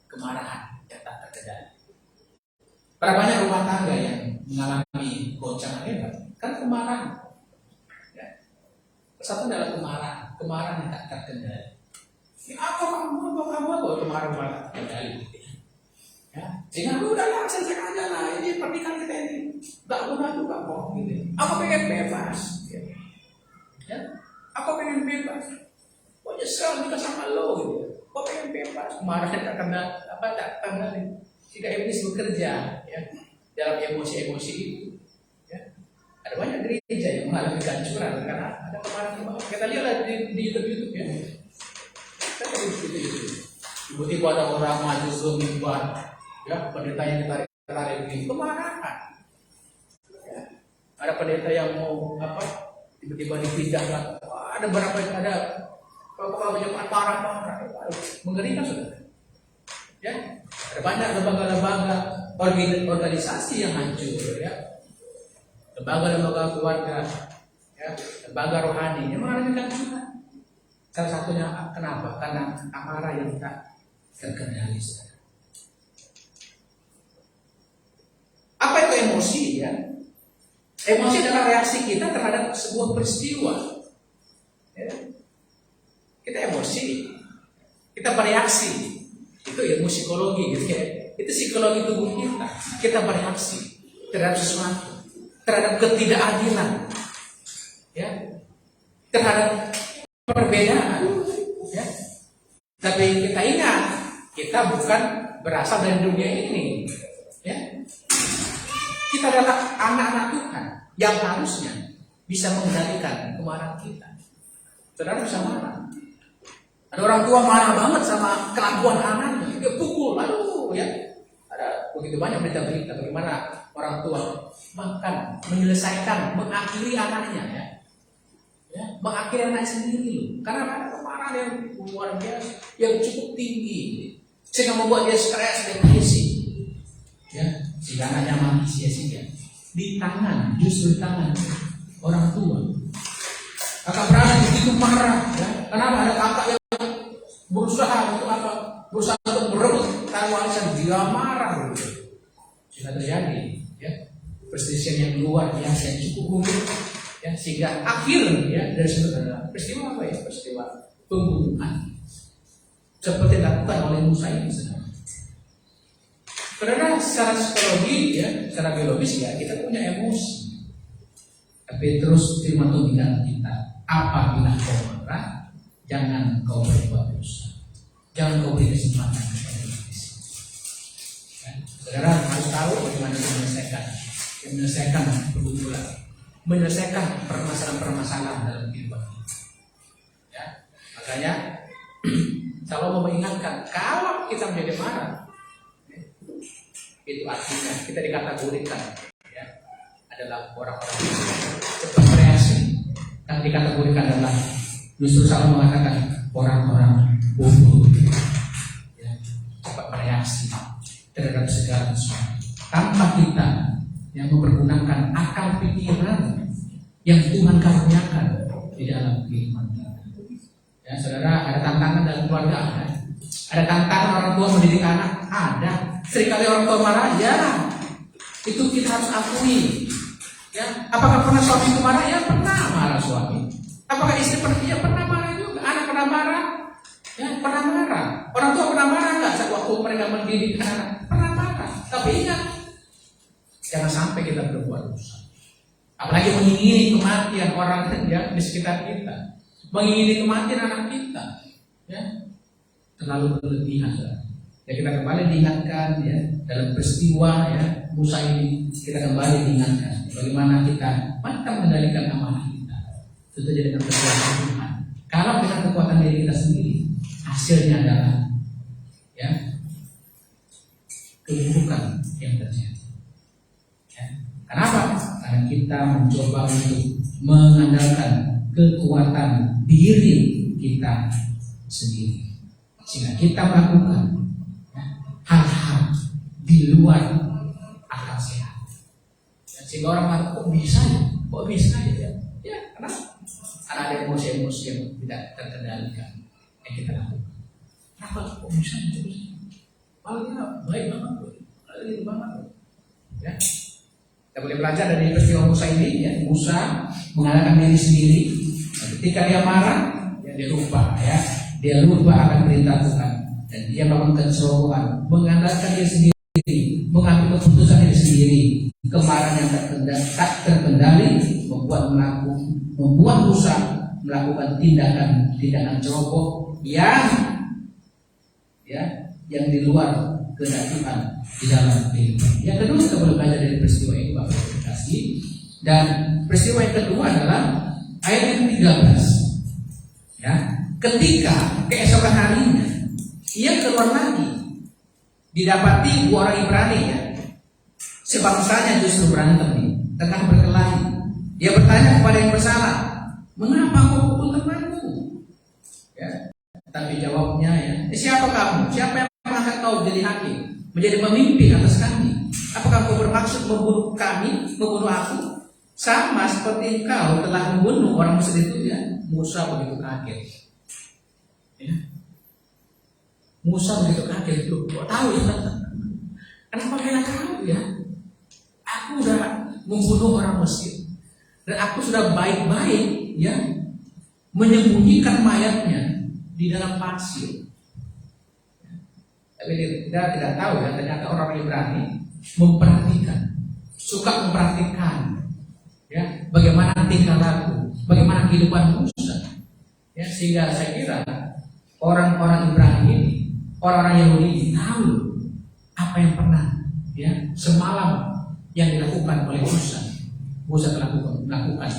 kemarahan yang tak terkendali. Berapa banyak rumah tangga yang mengalami goncangan hebat? Kan kemarahan. Ya. Satu adalah kemarahan yang tak terkendali. Ya, apa kamu kemarahan terkendali? Ya, sehingga udahlah selesai aja lah, ini pernikahan kita ini nggak guna juga kok gitu. Aku pengen bebas, ya. Aku pengen bebas. Kok nyesel nikah sama lo gitu. Kok pengen bebas, kemarahan tak terkendali. Jika iblis bekerja, ya, dalam emosi-emosi itu, ya. Ada banyak gereja yang mengalami kehancuran karena ada kemarahan. Kita lihatlah di YouTube ya. Tiba-tiba ada orang maju ke mimbar, ya, pendeta yang ditarik di kemarahan. Ya. Ada pendeta yang mau tiba-tiba dipindahkan. Ada berapa yang ada kalau banyak parah, mengerikan sudah. Ya, ada banyak lembaga-lembaga organisasi yang hancur, ya, lembaga-lembaga keluarga, ya, lembaga rohani yang mengalami kehancuran. Salah satunya kenapa? Karena amarah yang tak terkendali. Apa itu emosi? Ya, emosi adalah reaksi kita terhadap sebuah peristiwa. Ya. Kita emosi, kita bereaksi. Itu ilmu psikologi gitu ya. Itu psikologi tubuh kita. Kita bereaksi terhadap sesuatu, terhadap ketidakadilan, ya, terhadap perbedaan, ya. Tapi kita ingat, kita bukan berasal dari dunia ini, ya. Kita adalah anak-anak Tuhan yang harusnya bisa mengendalikan kemarahan kita. Saudara bisa marah. Ada orang tua marah banget sama kelakuan anaknya, dia pukul, aduh, ya. Ada begitu banyak berita-berita bagaimana orang tua bahkan menyelesaikan, mengakhiri anaknya, ya. Ya, mengakhiri anak sendiri, karena ada kemarahan yang luar biasa, yang cukup tinggi, sehingga membuat dia stres, depresi, ya, sehingga anaknya mati sia-sia di tangan, justru di tangan orang tua. Kakak beradik begitu marah, ya. Kenapa ada kakak yang berusaha untuk berusaha untuk merebut warisan, dia marah, gitu. Sehingga terjadi, ya, perselisihan yang luar biasa, yang cukup rumit. Ya, sehingga akhir, ya, dari situ adalah peristiwa apa ya? Peristiwa pembunuhan seperti dilakukan oleh Musa ini. Karena secara psikologi, ya, secara biologis, ya, kita punya emosi. Tapi terus firman Tuhan bilang kita, apabila kau marah, jangan kau berbuat dosa, jangan kau beri kesempatan kepada iblis. Ya, saudara harus tahu bagaimana menyelesaikan pergumulan, menyelesaikan permasalahan-permasalahan dalam kehidupan kita. Ya. Saya selalu mau mengingatkan, kalau kita menjadi marah, itu artinya kita dikategorikan ya, adalah orang-orang cepat bereaksi. Yang dikategorikan adalah justru selalu mengatakan orang-orang bodoh ya, cepat bereaksi terhadap segala sesuatu tanpa kita yang mempergunakan akal pikiran yang Tuhan karuniakan di dalam kehidupan kita. Ya, saudara, ada tantangan dalam keluarga, ada tantangan orang tua mendidik anak, ada. Seringkali orang tua marah, ya, itu kita harus akui. Ya, apakah pernah suami itu marah? Ya, pernah marah suami. Apakah istri pernah? Ya, pernah marah juga. Anak pernah marah? Ya, pernah marah. Orang tua pernah marah nggak saat waktu mereka mendidik anak? Pernah marah. Tapi ingat, jangan sampai kita berbuat dosa. Apalagi mengingini kematian orang ya, di sekitar kita. Mengingini kematian anak kita, ya, terlalu berlebihan. Ya, kita kembali diingatkan ya dalam peristiwa ya Musa ini, kita kembali diingatkan bagaimana kita mantap mengendalikan amanah kita. Tentu dengan kekuatan Tuhan. Kalau dengan kekuatan diri kita sendiri, hasilnya adalah ya keburukan yang terjadi. Ya. Kenapa? Karena kita mencoba untuk mengandalkan kekuatan diri kita sendiri, sehingga kita melakukan hal-hal di luar akal sehat. Sehingga orang mengatakan, kok bisa ya? Kok bisa ya? Ya, kenapa? Karena ada emosi-emosi yang tidak terkendalikan yang kita lakukan. Kenapa kok bisa ya? Malah baik banget, baik banget. Ya. Kita boleh belajar dari peristiwa Musa ini. Ya. Musa mengandalkan diri sendiri. Ketika dia marah, ya, dia lupa, ya, dia lupa akan perintah Tuhan, dan dia melakukan cerobohan, mengandalkan dia sendiri, mengambil keputusan dia sendiri. Kemarahan yang tak terkendali membuat Musa melakukan tindakan ceroboh yang di luar kehendak Tuhan di dalam kehidupan. Yang kedua, kita boleh belajar dari peristiwa ini, Bapak Ibu kasih. Dan peristiwa yang kedua adalah ayat yang 13. Ya, ketika keesokan harinya ia keluar lagi, didapati dua orang Ibrani ya, sebangsanya justru berantem nih, tengah berkelahi. Dia bertanya kepada yang bersalah, mengapa kau pukul temanmu? Ya, tapi jawabnya ya, siapa kamu? Siapa yang mengangkat kau jadi hakim, menjadi pemimpin atas kami? Apakah kau bermaksud membunuh kami, membunuh aku? Sama seperti engkau telah membunuh orang Mesir itu ya. Musa begitu kaget. Ya. Musa begitu kaget itu. Kok tahu ya? Kenapa kalian tahu ya? Aku sudah membunuh orang Mesir dan aku sudah baik-baik ya menyembunyikan mayatnya di dalam pasir. Tapi kita tidak tahu ya, ternyata orang Ibrani memperhatikan, suka memperhatikan ya bagaimana tingkah laku, bagaimana kehidupan Musa. Ya, sehingga saya kira orang-orang Ibrani ini, orang-orang Yahudi ini tahu apa yang pernah ya semalam yang dilakukan oleh Musa. Musa telah melakukan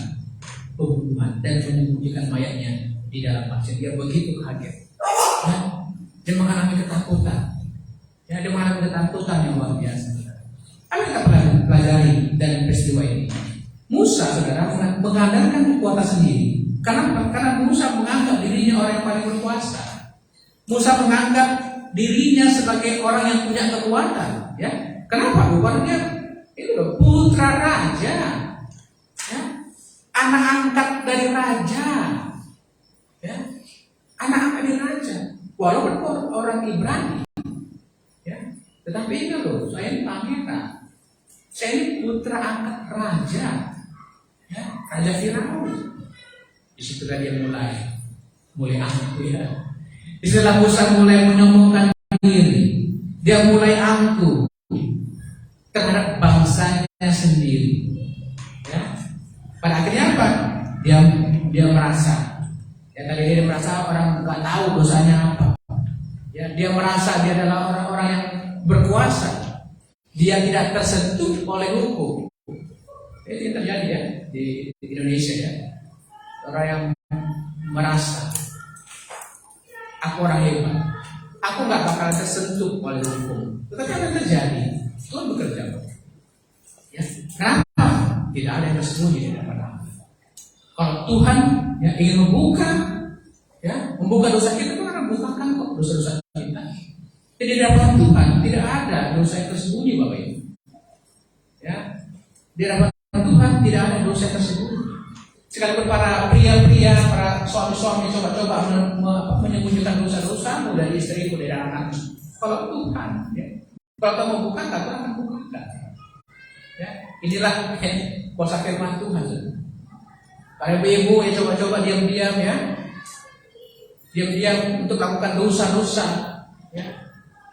pembunuhan dan menyembunyikan mayatnya di dalam pasir. Dia begitu kaget. Ya, dia mengalami ketakutan. Ya, dia mengalami ketakutan yang luar biasa. Apa yang kita pelajari dari peristiwa ini? Musa, saudara, mengandalkan kekuatan sendiri. Karena Musa menganggap dirinya orang yang paling berkuasa. Musa menganggap dirinya sebagai orang yang punya kekuatan. Ya, kenapa? Bukan dia itu putra raja, ya, anak angkat dari raja, ya, anak angkat dari raja. Walaupun orang Ibrani, ya, tetapi ini loh, saya ini pangeran, saya ini putra angkat raja, ya, Raja Firaun. Disitulah dia mulai angkuh ya. Disitulah Musa mulai menyombongkan diri, dia mulai angkuh terhadap bangsanya sendiri. Ya. Pada akhirnya apa? Dia merasa, ya tadi dia merasa orang nggak tahu dosanya apa. Ya, dia merasa dia adalah orang-orang yang berkuasa. Dia tidak tersentuh oleh hukum. Itu yang terjadi ya di Indonesia ya. Orang yang merasa aku orang hebat, aku nggak bakal tersentuh oleh hukum. Tetapi apa yang terjadi? Tuhan bekerja. Ya, kenapa? Tidak ada yang tersembunyi di hadapan Allah. Kalau Tuhan ya, ingin membuka dosa kita, Tuhan akan bukakan kok dosa-dosa kita. Jadi di hadapan Tuhan tidak ada dosa yang tersembunyi, Bapak Ibu. Ya, di hadapan Tuhan tidak ada dosa yang tersembunyi. Sekalipun para pria-pria, para suami-suami coba-coba menyembunyikan dosa-dosamu dari istrimu, dari anak-anakmu. Kalau Tuhan, ya, kalau kamu bukakan, Tuhan akan bukakan. Ya, inilah kuasa firman Tuhan. Para ibu yang coba-coba diam-diam ya, diam-diam untuk lakukan dosa-dosa. Ya,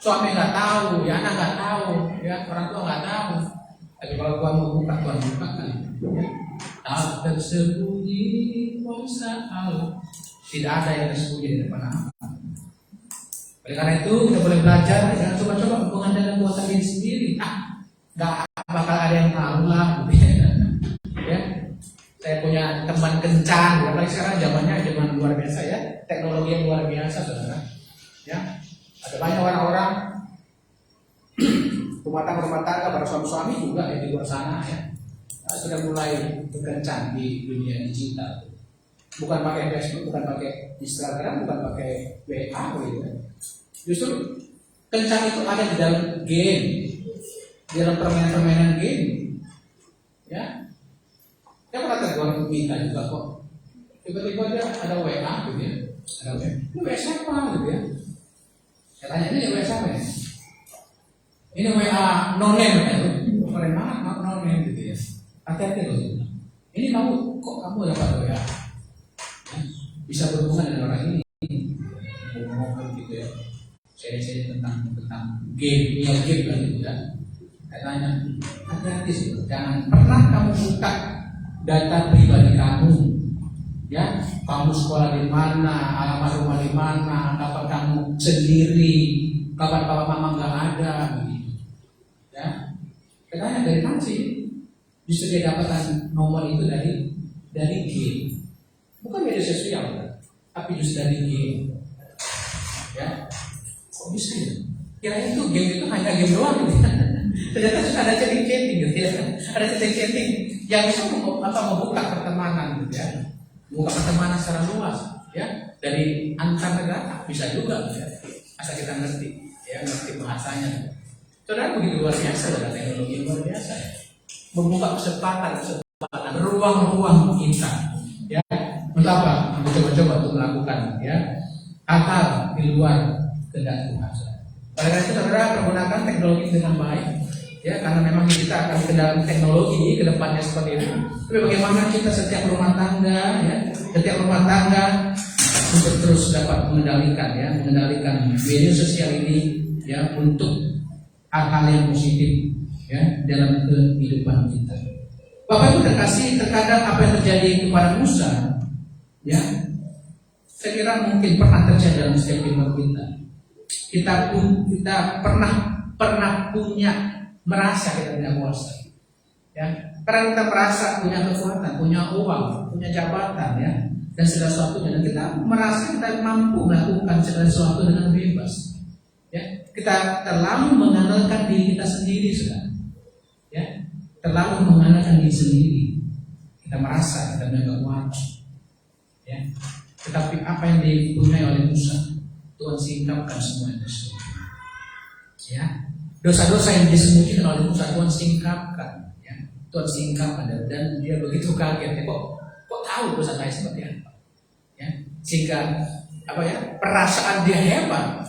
suami nggak tahu, ya anak nggak tahu, ya orang tua nggak tahu. Tapi kalau Tuhan mau buka, Tuhan bukakan. Ya. Tak tersembunyi kuasa Allah. Tidak ada yang tersembunyi di depan Allah. Oleh karena itu kita boleh belajar, jangan coba-coba mengandalkan kuasa diri sendiri. Nggak bakal ada yang tahu lah. Ya, saya punya teman kencan, apalagi sekarang zaman luar biasa ya, teknologi yang luar biasa, saudara. Ya, ada banyak orang-orang rumah tangga, para suami-suami juga yang di luar sana ya. Sudah mulai berkencan di dunia digital, bukan pakai Facebook, bukan pakai Instagram, bukan pakai WA gitu. Justru kencan itu ada di dalam game, di dalam permainan game, ya. Dia pernah tegur kita juga kok. Tiba-tiba dia ada WA gitu ya, ada WA. Ini WA siapa gitu ya? Saya tanya ini WA siapa ya? Ini WA nonen gitu. Keren banget nonen gitu ya. Hati-hati loh. Ini kamu dapat WA ya? Bisa berhubungan dengan orang ini. Ngomong gitu ya. Saya tentang game kan gitu ya. Saya tanya, hati-hati sih. Jangan pernah kamu buka data pribadi kamu. Ya, kamu sekolah di mana, alamat rumah di mana, kapan kamu sendiri, kapan papa mama nggak ada, begitu. Ya, katanya dari mana sih? Justru dia dapatkan nomor itu dari game, bukan media sosial, tapi justru dari game. Ya, kok bisa ya? Kirain itu game itu hanya game doang gitu. Ternyata sudah ada chatting gitu ya, ada chatting yang bisa membuka pertemanan gitu ya, membuka pertemanan secara luas ya, dari antar negara bisa juga ya, asal kita ngerti ya, ngerti bahasanya. Saudara, begitu luar biasa dengan teknologi yang luar biasa ya. Membuka kesempatan ruang-ruang kita ya, untuk apa? Untuk coba-coba untuk melakukan ya hal-hal di luar kehendak Tuhan. Oleh karena itu saudara, pergunakan teknologi dengan baik ya, karena memang kita akan ke dalam teknologi ke depannya seperti itu. Tapi bagaimana kita setiap rumah tangga ya, setiap rumah tangga untuk terus dapat mengendalikan media sosial ini ya, untuk hal-hal yang positif ya dalam kehidupan kita. Bapak Ibu terkasih, terkadang apa yang terjadi kepada Musa ya, saya kira mungkin pernah terjadi dalam setiap hidup kita. Kita pernah punya merasa kita tidak kuasa ya, karena kita merasa punya kekuatan, punya uang, punya jabatan ya, dan segala sesuatunya, dan kita merasa kita mampu melakukan segala sesuatu dengan bebas ya. Kita terlalu mengandalkan diri kita sendiri sudah ya, terlalu mengandalkan diri sendiri. Kita merasa kita punya kekuatan ya, tetapi apa yang dipunyai oleh Musa, Tuhan singkapkan semua itu ya. Dosa-dosa yang disembunyikan oleh Musa, Tuhan singkapkan ya, Tuhan singkapkan, dan dia begitu kaget ya, kok tahu dosa saya seperti apa ya, sehingga apa ya, perasaan dia hebat,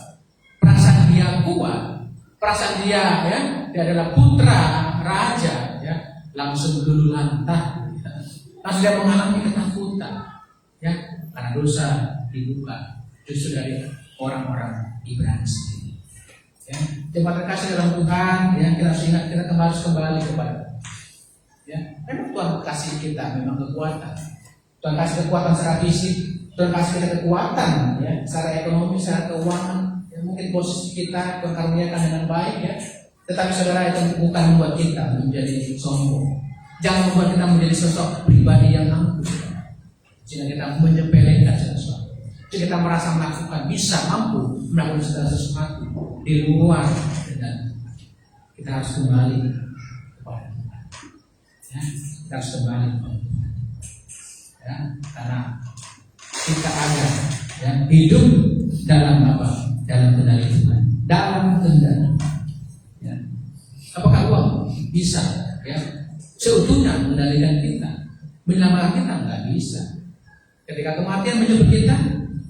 perasaan dia kuat, perasaan dia ya, dia adalah putra raja ya, langsung luluh lantah ya. Langsung dia mengalami ketakutan ya, karena dosa dibuka justru dari orang-orang Ibrani sendiri ya. Terima kasih dalam Tuhan ya, kita harus kembali kepada ya, memang Tuhan kasih kita memang kekuatan, Tuhan kasih kekuatan secara fisik, Tuhan kasih kita kekuatan ya, secara ekonomi, secara keuangan ya, mungkin posisi kita Tuhan karuniakan dengan baik ya. Tetapi saudara, itu bukan membuat kita menjadi sombong. Jangan membuat kita menjadi sosok pribadi yang angkuh, sehingga kita menyepelekan sesuatu. kita merasa melakukan, bisa mampu melakukan segala sesuatu di luar kendali. Kita harus kembali kepada Tuhan. Ya, kita harus kembali kepada Tuhan. Ya, karena kita ada hidup dalam apa? Dalam kendali Tuhan. Dalam kendali. Ya. Apakah uang bisa seutuhnya mengendalikan kita, menyelamatkan kita? Nggak bisa. Ketika kematian menjemput kita,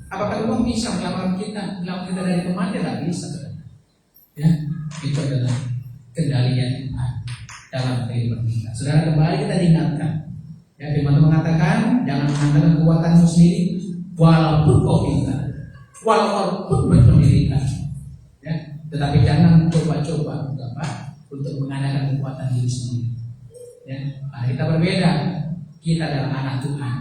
apakah uang bisa menyelamatkan kita dari kematian? Nggak bisa. Ya, itu adalah kendalinya Tuhan dalam kehidupan kita. Saudara, kembali kita diingatkan. Ya, firman Tuhan mengatakan, jangan mengandalkan kekuatanmu sendiri, walaupun kau pintar, walaupun berpendidikan. Ya, tetapi jangan coba-coba untuk mengandalkan kekuatan diri sendiri. Ya, nah, kita berbeda. Kita adalah anak Tuhan.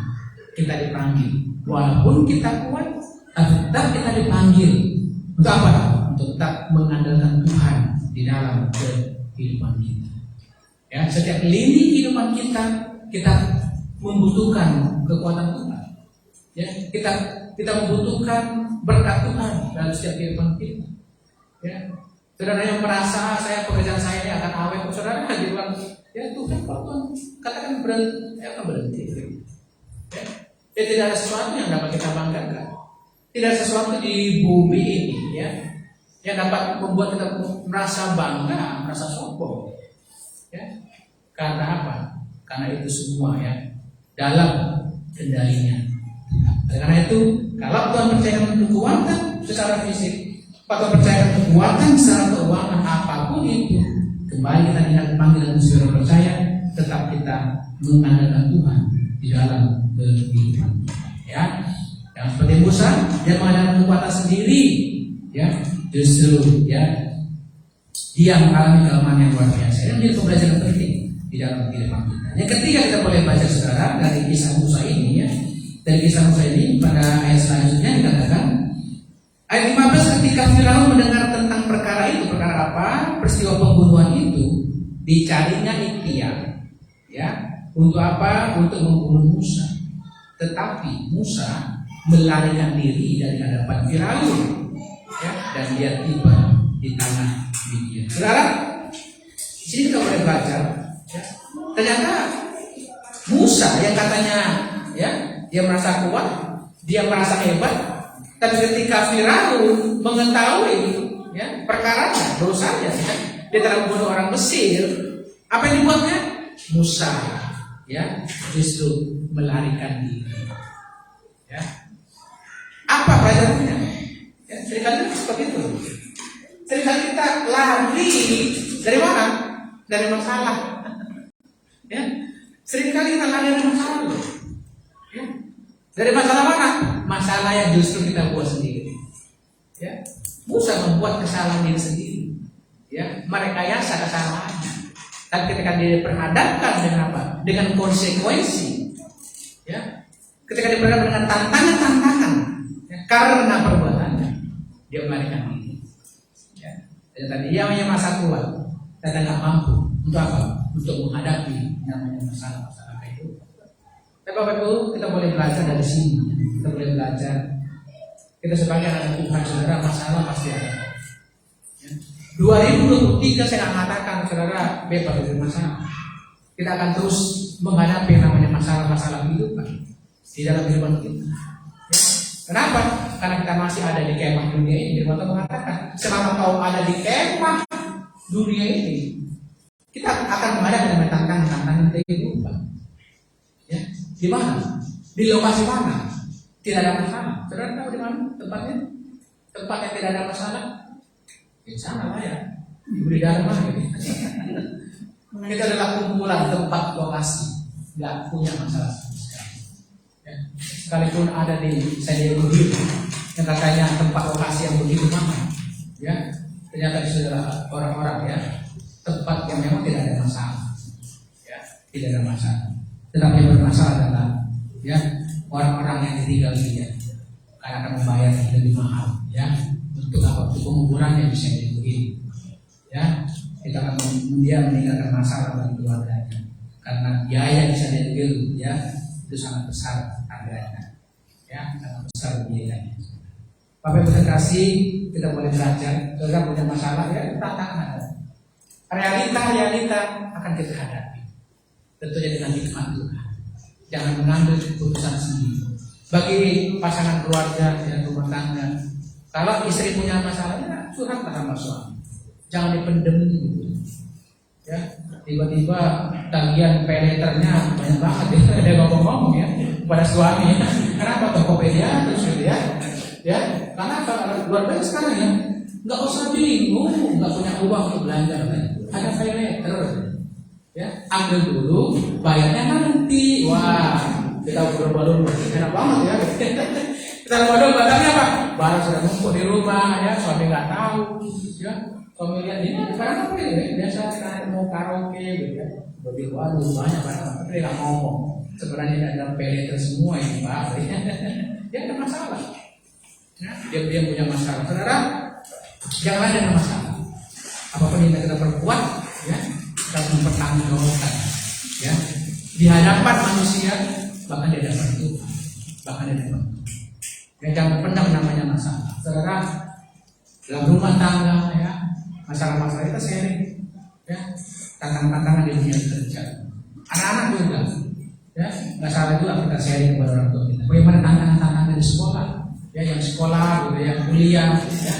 Kita dipanggil. Walaupun kita kuat, tetap kita dipanggil. Untuk apa? Untuk tetap mengandalkan Tuhan di dalam kehidupan kita. Ya, setiap lini kehidupan kita membutuhkan kekuatan Tuhan. Ya, kita membutuhkan berkat Tuhan dalam setiap kehidupan kita. Ya, saudara yang merasa pekerjaan saya ini akan awet, saudara bilang, ya Tuhan, kalau Tuhan katakan berhenti. Ya, tidak ada sesuatu yang dapat kita banggakan. Tidak ada sesuatu di bumi ini, ya, yang dapat membuat kita merasa bangga, merasa sombong. Ya, karena apa? Karena itu semua dalam kendalinya. Karena itu, kalau Tuhan percayakan kekuatan secara fisik, atau percayakan kekuatan secara keuangan, apapun itu, kembali kita ingat panggilan saudara percaya, tetap kita mengandalkan Tuhan di dalam kehidupan. Ya, yang seperti Musa, dia mengandalkan kekuatan sendiri. Ya, justru dia mengalami kelemahan yang luar biasa. Ini menjadi pembelajaran penting di dalam kehidupan kita. Yang ketiga kita boleh baca saudara dari kisah Musa ini, ya. Dari kisah Musa ini pada ayat selanjutnya dikatakan, ayat 15, ketika Firaun mendengar tentang perkara itu, perkara apa? Peristiwa pembunuhan itu, dicarinya ikhtiar, ya, untuk apa? Untuk membunuh Musa. Tetapi Musa melarikan diri dari hadapan Firaun, ya, dan dia tiba di tanah Midian. Saudara, di sini kita boleh belajar, ya, ternyata Musa yang katanya, ya, dia merasa kuat, dia merasa hebat, tapi ketika Firaun mengetahui, ya, perkaranya, dosanya, ya, dia telah membunuh orang Mesir, apa yang dibuatnya? Musa, ya, justru melarikan diri. Ya. Apa pelajarannya? Ya, seringkali seperti itu. Seringkali kita lari dari mana? Dari masalah. Ya. Seringkali kita lari dari masalah. Ya. Dari masalah mana? Masalah yang justru kita buat sendiri. Ya. Musa membuat kesalahan diri sendiri. Ya, merekayasa kesalahannya. Dan ketika dia diperhadapkan dengan apa? Dengan konsekuensi. Ya. Ketika diperhadapkan dengan tantangan-tantangan, ya, karena perbuatannya, dia melarikan diri. Ya. Dan tadi dia punya masa kuat, dan tidak mampu untuk apa? Untuk menghadapi namanya masalah-masalah itu. Tapi Bapak Ibu, kita boleh belajar dari sini. Kita boleh belajar. Kita sebagai anak Tuhan, saudara, masalah pasti ada. Ya. 2023 saya akan mengatakan saudara bebas dari masalah. Kita akan terus menghadapi namanya masalah-masalah kehidupan di dalam kehidupan kita. Ya. Kenapa? Karena kita masih ada di kemah dunia ini. Firman Tuhan mengatakan, selama kau ada di kemah dunia ini, kita akan menghadapi dengan tantangan-tantangan kehidupan. Ya. Di mana? Di lokasi mana? Tidak ada masalah. Saudara tahu di mana tempatnya? Tempat yang tidak ada masalah? Di sana lah ya. Di Dharma gitu. Kita adalah kumpulan tempat lokasi, nggak punya masalah sama sekali. Ya. Sekalipun ada di San Diego yang katanya tempat lokasi yang begitu mahal, ya, ternyata di saudara orang-orang, ya, tempat yang memang tidak ada masalah, ya, tidak ada masalah. Tetapi yang bermasalah adalah, ya, orang-orang yang ditinggal dia, karena akan membayar lebih mahal, ya, untuk apa? Untuk penguburannya bisa jadi begini, ya. Kita akan dia meninggalkan masalah bagi keluarganya karena biaya bisa diambil, ya, itu sangat besar harganya, ya, sangat besar biayanya. Bapak Ibu terkasih, kita boleh belajar. Saudara punya masalah ya, tantangan ada. Realita akan kita hadapi. Tentunya dengan hikmat Tuhan. Jangan mengambil keputusan sendiri. Bagi pasangan keluarga dan rumah tangga, kalau istri punya masalah, ya curhatlah sama suami. Jangan dipendem gitu. Ya, tiba-tiba tagihan peleternya banyak banget ya, dia ngomong-ngomong ya pada suami. Kenapa Tokopedia terus gitu ya? Ya, karena kalau luar biasa sekarang ya, nggak usah bingung, nggak punya uang untuk belanja, ada peleter. Ya, ambil dulu, bayarnya nanti. Wah, kita berbalon enak banget ya. Kita berbalon batangnya apa? Barang sudah numpuk di rumah ya, suami nggak tahu. Ya, suami lihat ini karena apa ya? Biasa kita mau karaoke gitu ya. Lebih banyak barang, tapi dia nggak ngomong. Sebenarnya ada peleter semua ini Pak. Dia ada masalah. Ya, dia punya masalah. Saudara, jangan ada masalah. Apapun yang kita perbuat, ya. Kita mempertanggungjawabkan, ya, di hadapan manusia, bahkan di hadapan Tuhan, bahkan di hadapan Tuhan. Ya, jangan pendam namanya masalah. Saudara, dalam rumah tangga, ya, masalah-masalah kita sharing, ya, tantangan-tantangan di dunia kerja, anak-anak juga, ya, nggak salah juga kita sharing kepada orang tua kita. Bagaimana tantangan-tantangan di sekolah, ya, yang sekolah, gitu, yang kuliah, ya,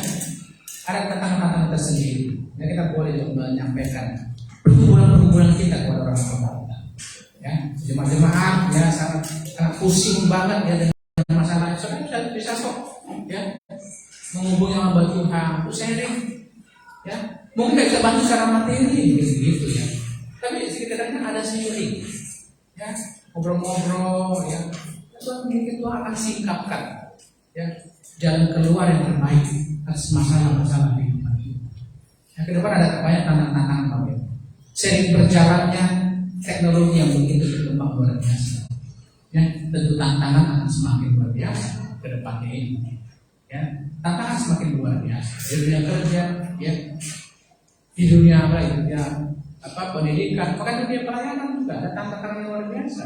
ada tantangan-tantangan tersendiri. Ya, kita boleh menyampaikan pergumulan kita kepada orang tua kita. Ya, jemaat ya sangat pusing banget ya dengan masalah itu. Saudara bisa kok ya menghubungi hamba Tuhan, sharing. Ya, mungkin tidak bisa bantu secara materi gitu ya. Tapi setidaknya ada sharing. Ya, ngobrol-ngobrol ya. Tuhan mungkin Tuhan akan singkapkan ya jalan keluar yang terbaik atas masalah-masalah kehidupan kita. Yang kedua ada banyak tantangan-tantangan Bapak Ibu. Seiring berjalannya teknologi yang begitu berkembang luar biasa, ya tentu tantangan akan semakin luar biasa ke depannya ini. Ya, tantangan semakin luar biasa di dunia kerja, ya di dunia apa itu ya pendidikan, bahkan dunia pelayanan juga ada tantangan yang luar biasa.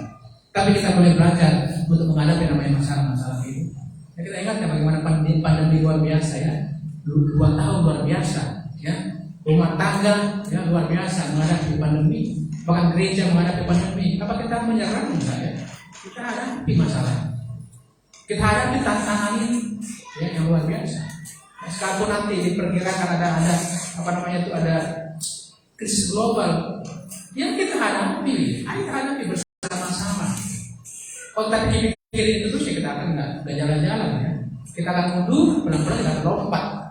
Tapi kita boleh belajar untuk menghadapi namanya masalah-masalah itu. Ya, kita ingat ya bagaimana pandemi luar biasa ya, 2 tahun luar biasa, ya. Rumah tangga ya luar biasa menghadapi pandemi, bahkan gereja menghadapi pandemi. Apa kita menyerah enggak ya? Kita hadapi masalah, kita hadapi tantangan ini ya yang luar biasa. Nah, sekalipun nanti diperkirakan ada apa namanya itu ada krisis global yang kita hadapi, ayo kita hadapi bersama-sama. Kalau tadi pikirin itu terus ya kita akan nggak jalan-jalan ya. Kita akan mundur, pelan-pelan kita lompat.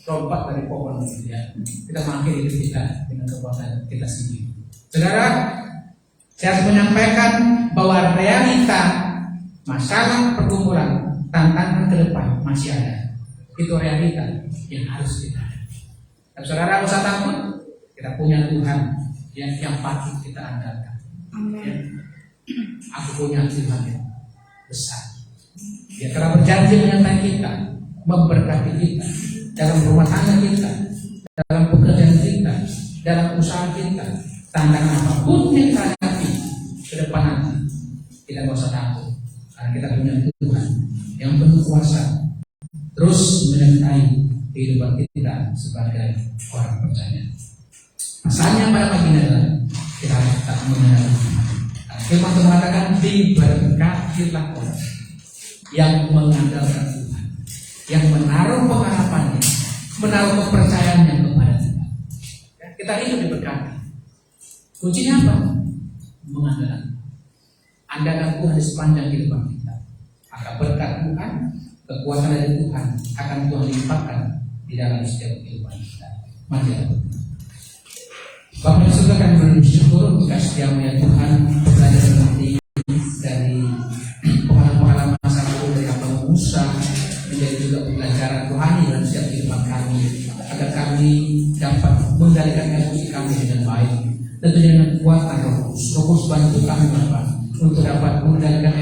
Lompat dari pohon ya. Kita mengakhiri hidup kita dengan kekuatan kita sendiri. Saudara, saya harus menyampaikan bahwa realita masalah pergumulan tantangan ke depan masih ada. Itu realita yang harus kita hadapi. Dan saudara usah takut, kita punya Tuhan yang patut kita andalkan. Ya. Aku punya Tuhan yang besar. Dia telah berjanji menyertai kita, memberkati kita dalam rumah tangga kita, dalam pekerjaan kita, dalam usaha kita, tantangan apapun yang kita hadapi ke depan nanti, kita nggak usah takut, karena kita punya Tuhan yang penuh kuasa, terus menyertai kehidupan kita sebagai orang percaya. Asalnya pada pagi ini adalah kita harus tetap mengenal Tuhan. Firman Tuhan mengatakan diberkatilah orang yang mengandalkan Tuhan, yang menaruh pengharapannya, menaruh kepercayaannya kepada Tuhan. Ya, kita hidup diberkati. Kuncinya apa? Mengandalkan. Andalkan Tuhan di sepanjang kehidupan kita. Maka berkat Tuhan, kekuatan dari Tuhan akan Tuhan limpahkan di dalam setiap kehidupan kita. Mari kita berdoa. Bapak yang suka kami bersyukur untuk kasih-Mu ya Tuhan, belajar mengerti dari pengalaman-pengalaman masa lalu dari hamba Musa, menjadi juga pelajaran rohani dalam setiap kehidupan kami, agar kami dapat mengendalikan emosi kami dengan baik, tentunya dengan kekuatan Roh Kudus bantu kami Bapak untuk dapat mengendalikan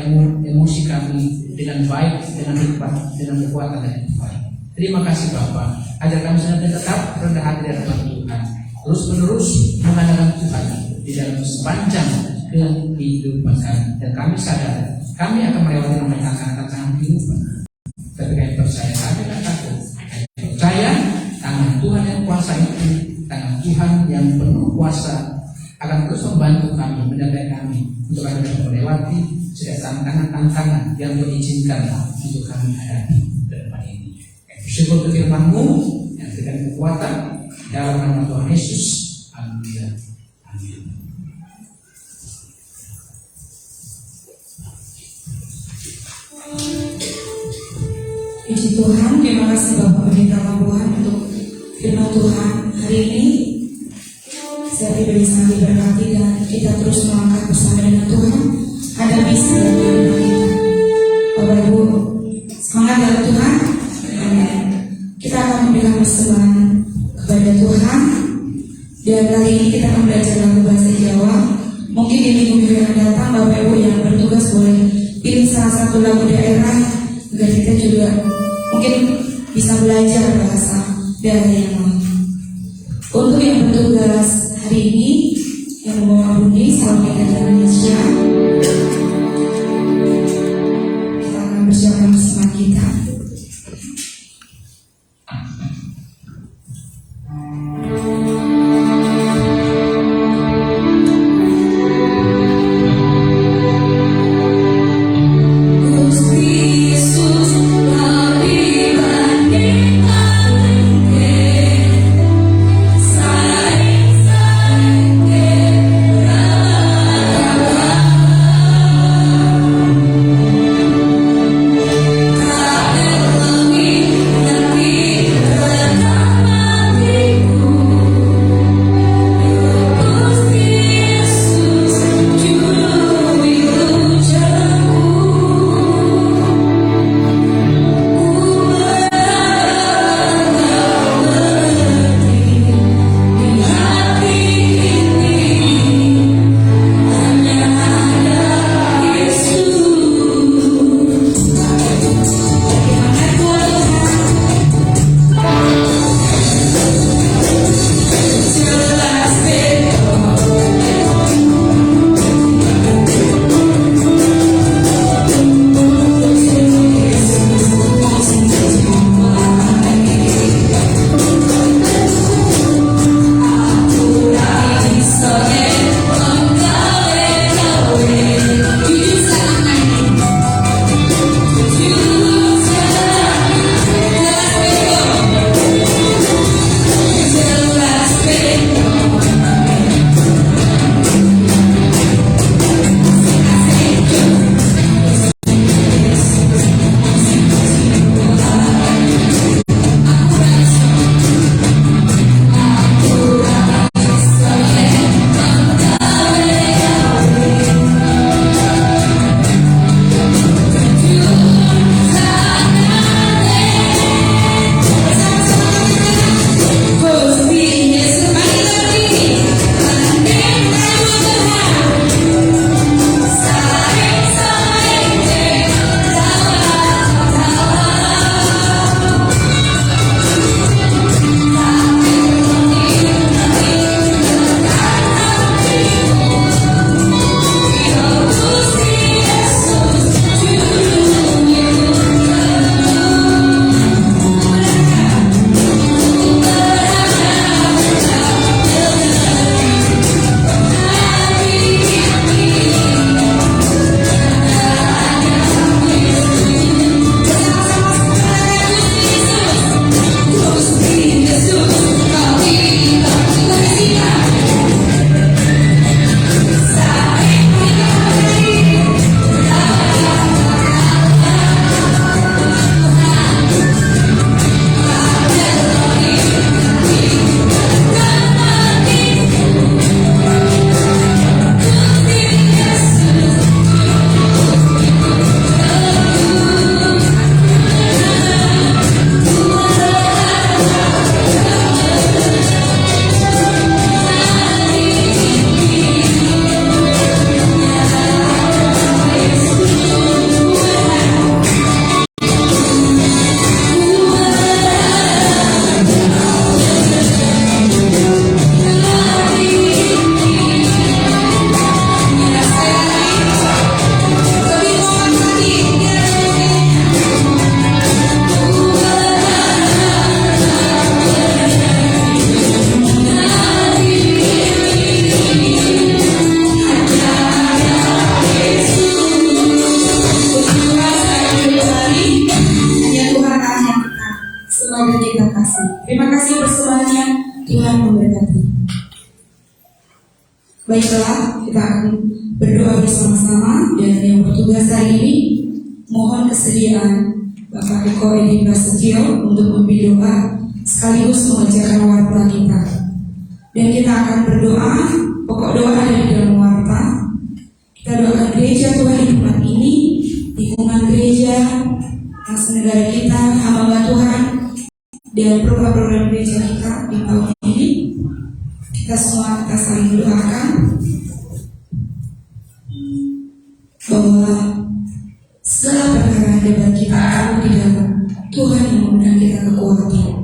emosi kami dengan baik, dengan hikmat, dengan kekuatan dari Tuhan. Terima kasih Bapak, ajar kami senantiasa tetap rendah hati di hadapan Tuhan, terus-menerus mengandalkan Tuhan di dalam sepanjang kehidupan kami, dan kami sadar kami akan melewati tantangan kehidupan. Tapi kami bangsa itu, tangan Tuhan yang penuh kuasa akan terus membantu kami, menyertai kami untuk kami dapat melewati setiap tantangan-tantangan yang mengizinkan untuk kami hadapi ke depan ini. Bersyukur untuk firman-Mu yang memberikan kekuatan dalam nama Tuhan Yesus. Amin. Amin. Puji Tuhan, terima kasih Bapak Pendeta Labuhan untuk firman Tuhan hari ini. Saya pribadi sangat diberkati dan kita terus melangkah bersama dengan Tuhan hadapi setiap kehidupan kita. Bapak Ibu, semangat dalam Tuhan. Amin. Kita akan memberikan persembahan kepada Tuhan. Dan kali ini kita akan belajar lagu bahasa Jawa. Mungkin di minggu yang akan datang Bapak Ibu yang bertugas boleh pilih salah satu lagu daerah agar kita juga mungkin bisa belajar bahasa daerah yang lain. Untuk yang bertugas hari ini yang membawa bunyi Salam Negara Indonesia, kita akan bersiapkan bersama kita. Saya Semoga kita kasih. Terima kasih bersemuanya. Tuhan memberkati. Baiklah, kita akan berdoa bersama-sama dan yang bertugas hari ini mohon kesediaan Bapak Eko Edi Prasetyo untuk memimpin doa sekaligus mengajarkan warta kita. Dan kita akan berdoa, pokok doa ada di dalam warta. Kita doakan gereja Tuhan di tempat ini, lingkungan gereja, bangsa negara kita, hamba Tuhan, dan program-program gereja kita di tahun ini. Kita semua kita saling mendoakan bahwa segala perkara dapat kita tahu di dalam Tuhan yang memberikan kita kekuatan.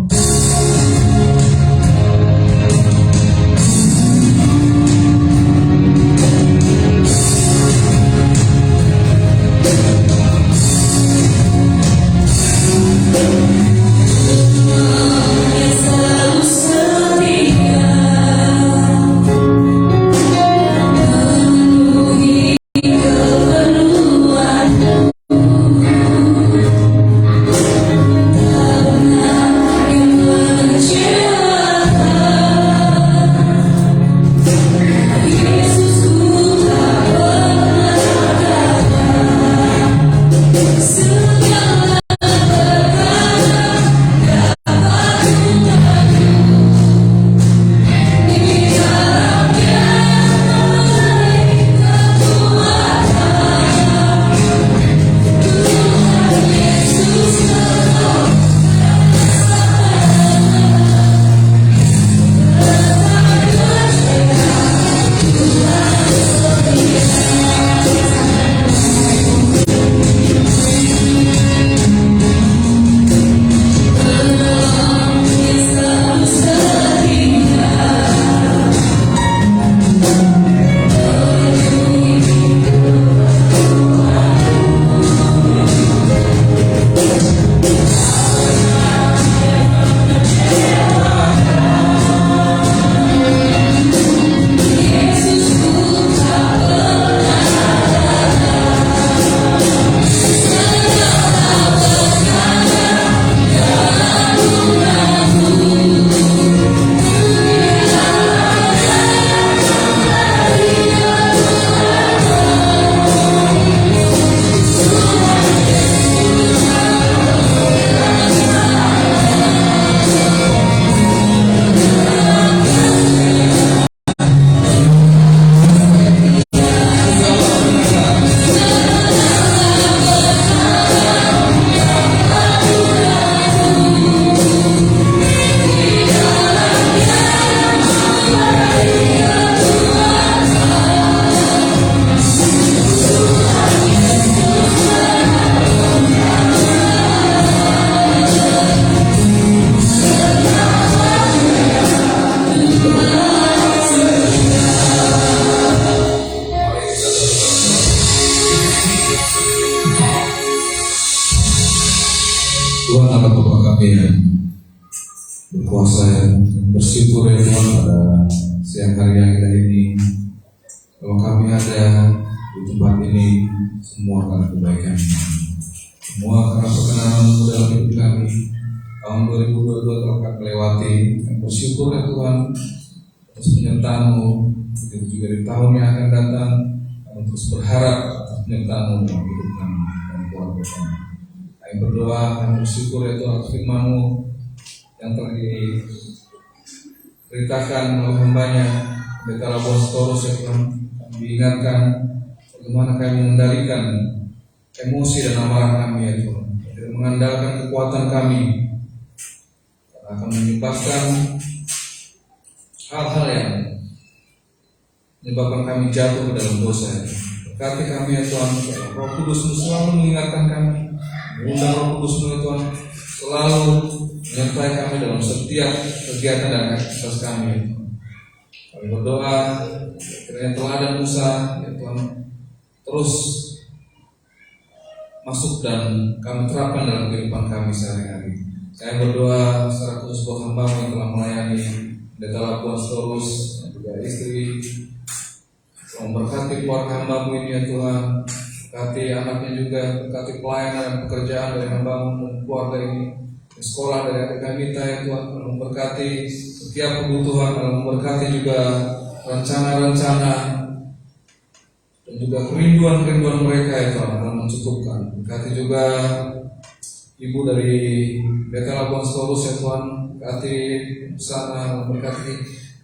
Tuhan Allah Bapa kami yang berkuasa, yang bersyukur ya Tuhan pada siang hari yang kita ini, kalau kami ada di tempat ini semua karena kebaikan, semua karena perkenanan-Mu dalam hidup kami. Tahun 2022 telah kami melewati, kami bersyukur ya Tuhan atas penyertaan-Mu. Begitu juga di tahun yang akan datang, kami terus berharap atas penyertaan-Mu dalam hidup kami dan keluarga kami. Kami berdoa, kami bersyukur ya Tuhan atas firman-Mu yang telah diceritakan oleh hamba-Nya Pendeta Labuan Storus ya Tuhan. Kami diingatkan bagaimana kami mengendalikan emosi dan amarah kami ya Tuhan, tidak mengandalkan kekuatan kami, karena akan menyebabkan hal-hal yang menyebabkan kami jatuh ke dalam dosa. Berkati kami ya Tuhan, Roh Kudus-Mu selalu mengingatkan kami, mengundang Roh Kudus-Mu ya Tuhan selalu menyertai kami dalam setiap kegiatan dan aktivitas kami ya Tuhan. Kami berdoa kiranya teladan Musa ya Tuhan terus masuk dan kami terapkan dalam kehidupan kami sehari-hari. Saya berdoa secara khusus buat hamba yang telah melayani Pendeta Labuan Storus dan juga istri, memberkati keluarga hamba-Mu ini ya Tuhan, berkati anaknya juga, berkati pelayanan dan pekerjaan dari hamba-Mu dan keluarga ini. sekolah dari adik kita ya Tuhan, tolong memberkati setiap kebutuhan, tolong memberkati juga rencana-rencana dan juga kerinduan-kerinduan mereka ya Tuhan, tolong mencukupkan. Berkati juga Ibu dari PT Labuan Storus ya Tuhan, berkati sana, berkati,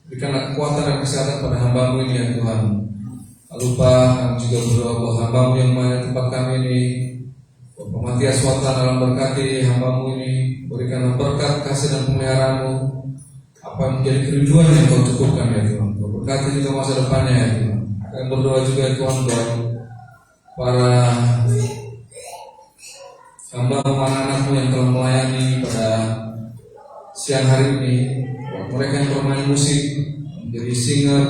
berikanlah kekuatan dan kesehatan pada hamba-Mu ini ya Tuhan. Tak lupa kami juga berdoa buat hamba-Mu yang mana tempat kami ini, Bapak Matias Wata, dalam berkati hamba-Mu ini, berikanlah berkat, kasih dan pemeliharaan-Mu, apa yang menjadi kerinduan yang Kau cukupkan ya Tuhan. Kau berkati juga masa depannya ya Tuhan. Kami berdoa juga ya Tuhan buat para hamba-Mu, anak-anak-Mu yang telah melayani pada siang hari ini, buat mereka yang bermain musik, menjadi singer,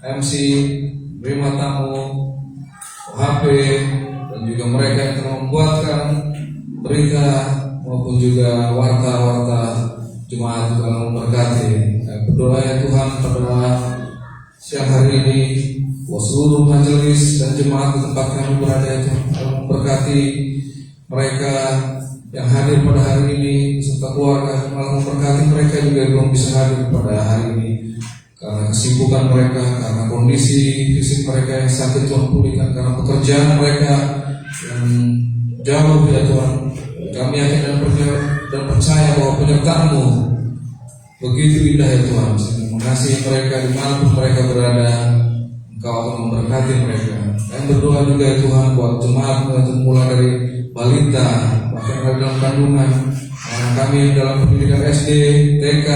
MC, terima tamu, OHP, dan juga mereka yang telah membuatkan berita maupun juga warta-warta jemaat juga memberkati. Berdoa ya Tuhan pada siang hari ini, buat seluruh majelis dan jemaat di tempat kami berada ya Tuhan, memberkati mereka yang hadir pada hari ini serta keluarga, malah memberkati mereka juga yang belum bisa hadir pada hari ini karena kesibukan mereka, karena kondisi fisik mereka yang sakit. Tuhan pulihkan, karena pekerjaan mereka yang jauh ya Tuhan. Kami yakin dan percaya bahwa penyertaan-Mu begitu indah ya Tuhan, sehingga mengasihi mereka dimanapun mereka berada. Engkau akan memberkati mereka. Kami berdoa juga ya Tuhan buat jemaat mulai dari balita bahkan dari dalam kandungan, anak kami dalam pendidikan SD, TK,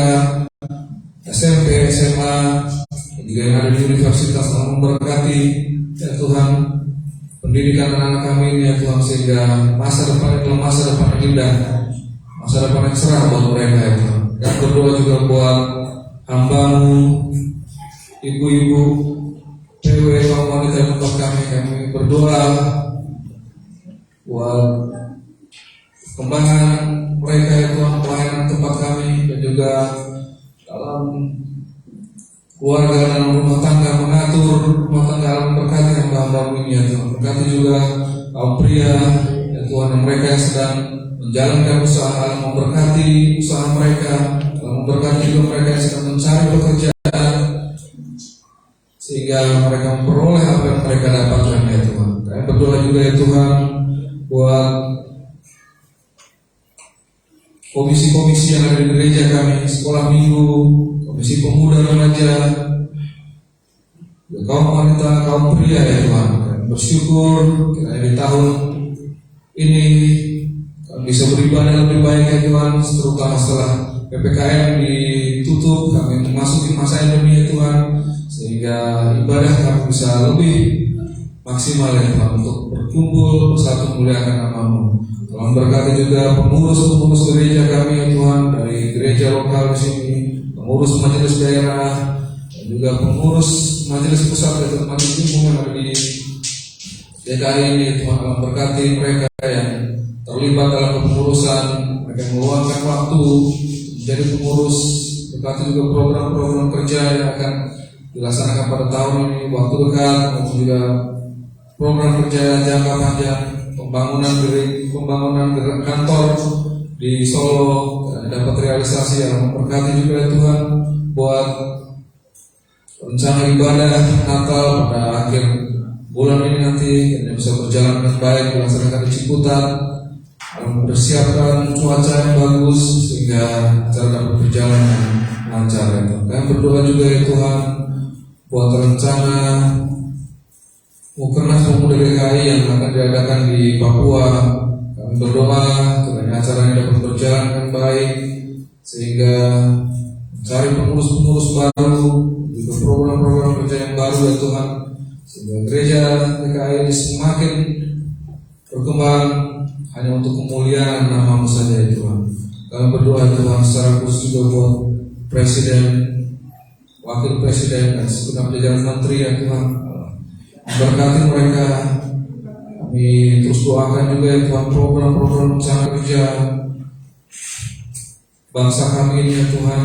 SMP, SMA, juga yang ada di universitas, tolong memberkati ya Tuhan pendidikan anak kami ini ya Tuhan, sehingga masa depan adalah masa depan yang indah, masa depan yang cerah buat mereka ya Tuhan. Dan berdoa juga buat hamba-Mu, ibu-ibu, cewek, wanita di tempat kami berdoa buat kembangan mereka ya Tuhan, pelayanan tempat kami, dan juga dalam keluarga dan rumah tangga, mengatur rumah tangga. Alam berkati hamba-hamba-Mu ini ya Tuhan. Berkati juga kaum pria ya Tuhan, yang mereka yang sedang menjalankan usaha. Alam memberkati usaha mereka, alam memberkati juga mereka yang sedang mencari pekerjaan, sehingga mereka memperoleh apa yang mereka dapatkan ya Tuhan. Kami berdoa juga ya Tuhan buat komisi-komisi yang ada di gereja kami, sekolah minggu, komisi pemuda remaja, kaum wanita, kaum pria ya Tuhan. Kami bersyukur kiranya di tahun ini kami bisa beribadah lebih baik ya Tuhan, terutama setelah PPKM ditutup, kami memasuki masa endemi ya Tuhan, sehingga ibadah kami bisa lebih maksimal ya Tuhan, untuk berkumpul bersatu memuliakan nama-Mu. Tolong berkati juga pengurus-pengurus gereja kami ya Tuhan, dari gereja lokal di sini, pengurus majelis daerah, dan juga pengurus majelis pusat dan majelis umum yang ada di DKI ini. Tuhan tolong berkati mereka yang terlibat dalam kepengurusan, mereka yang meluangkan waktu menjadi pengurus. Berkati juga program-program kerja yang akan dilaksanakan pada tahun ini, waktu dekat, maupun juga program kerja jangka panjang, pembangunan kantor di Solo dapat realisasi. Yang memberkati juga ya Tuhan buat rencana ibadah Natal pada akhir bulan ini nanti, yang bisa berjalan dengan baik, dilaksanakan di Ciputat, mempersiapkan cuaca yang bagus sehingga acara dapat berjalan dengan lancar ya Tuhan. Kami berdoa juga ya Tuhan buat rencana Mukernas Pemuda DKI yang akan diadakan di Papua. Kami berdoa kiranya acaranya dapat berjalan dengan baik, sehingga mencari pengurus-pengurus baru, juga program-program kerja yang baru ya Tuhan, sehingga gereja DKI ini semakin berkembang hanya untuk kemuliaan nama-Mu saja ya Tuhan. Kami berdoa ya Tuhan secara khusus juga buat Presiden, Wakil Presiden, dan segenap jajaran Menteri ya Tuhan. Berkati mereka. Kami terus doakan juga ya Tuhan program-program rencana kerja bangsa kami ini ya Tuhan.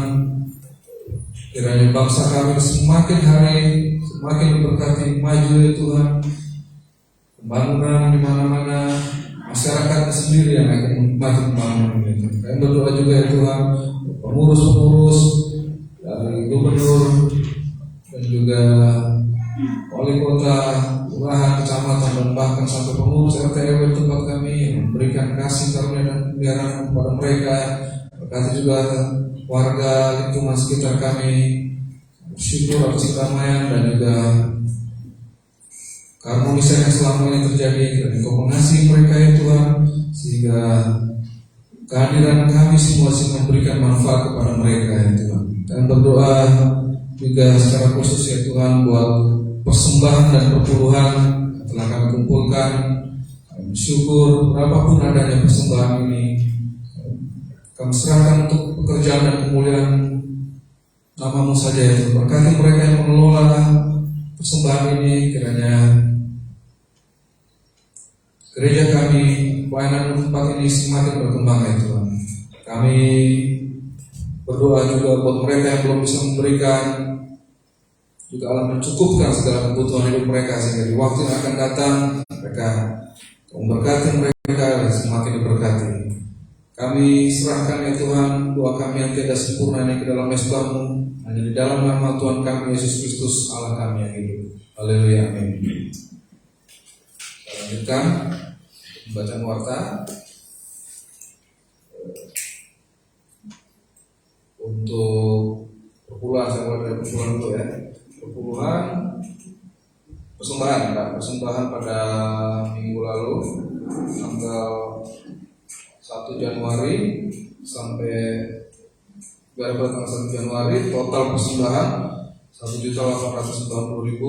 Kiranya bangsa kami semakin hari semakin diberkati, maju ya Tuhan. Pembangunan di mana-mana, masyarakat sendiri yang akan menikmati pembangunan ini. Kami berdoa juga ya Tuhan, pengurus-pengurus dari gubernur dan juga wali kota, kelurahan, kecamatan dan bahkan sampai pengurus RT RW tempat kami memberikan kasih karunia dan pemeliharaan kepada mereka. Berkati juga warga lingkungan sekitar kami, bersyukur atas kedamaian dan juga keharmonisan yang selama ini terjadi, dan Engkau mengasihi mereka ya Tuhan, sehingga kehadiran kami semua memberikan manfaat kepada mereka ya Tuhan. Dan berdoa juga secara khusus ya Tuhan buat persembahan dan perpuluhan telah kami kumpulkan. Kami bersyukur berapapun adanya persembahan ini, kami serahkan untuk pekerjaan dan kemuliaan nama-Mu saja ya Tuhan. Berkati mereka yang mengelola persembahan ini, kiranya gereja kami, pelayanan tempat ini semakin berkembang ya Tuhan. Kami berdoa juga buat mereka yang belum bisa memberikan, juga Allah mencukupkan segala kebutuhan hidup mereka, sehingga di waktu yang akan datang mereka memberkati mereka dan semakin diberkati. Kami serahkan ya Tuhan doa kami yang tidak sempurna ini ke dalam mezbah-Mu, hanya di dalam nama Tuhan kami Yesus Kristus Allah kami yang hidup. Haleluya, amin. Kita lanjutkan bacaan warta. Untuk perpuluhan, saya mulai dari perpuluhan dulu ya. Perpuluhan persembahan, Pak. Persembahan pada minggu lalu tanggal 1 Januari sampai pada tanggal 1 Januari total persembahan 1.890.000.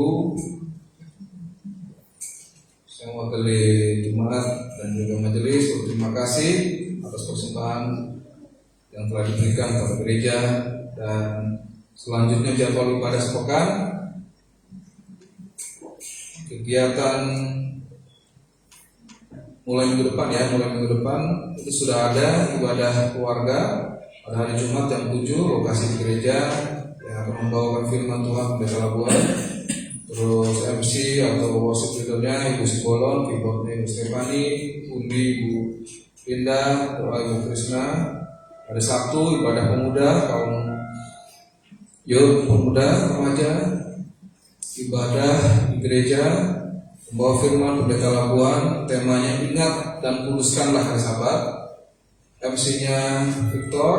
Saya mewakili jemaat dan juga majelis berterima kasih atas persembahan yang telah diberikan kepada gereja. Dan selanjutnya jadwal ibadah sepekan, kegiatan mulai minggu depan itu sudah ada ibadah keluarga pada hari Jumat jam 7, lokasi di gereja yang akan membawakan firman Tuhan Pendeta Labuan. Terus MC atau worship leadernya Ibu Sibolon, keyboardnya Ibu Stefani, undi Ibu Linda, doa Ibu Krisna. Hari Sabtu ibadah pemuda, kaum youth, pemuda, remaja, ibadah di gereja, membawa firman Pendeta Labuan, temanya ingat dan kuduskanlah hari Sabat. MC-nya Victor,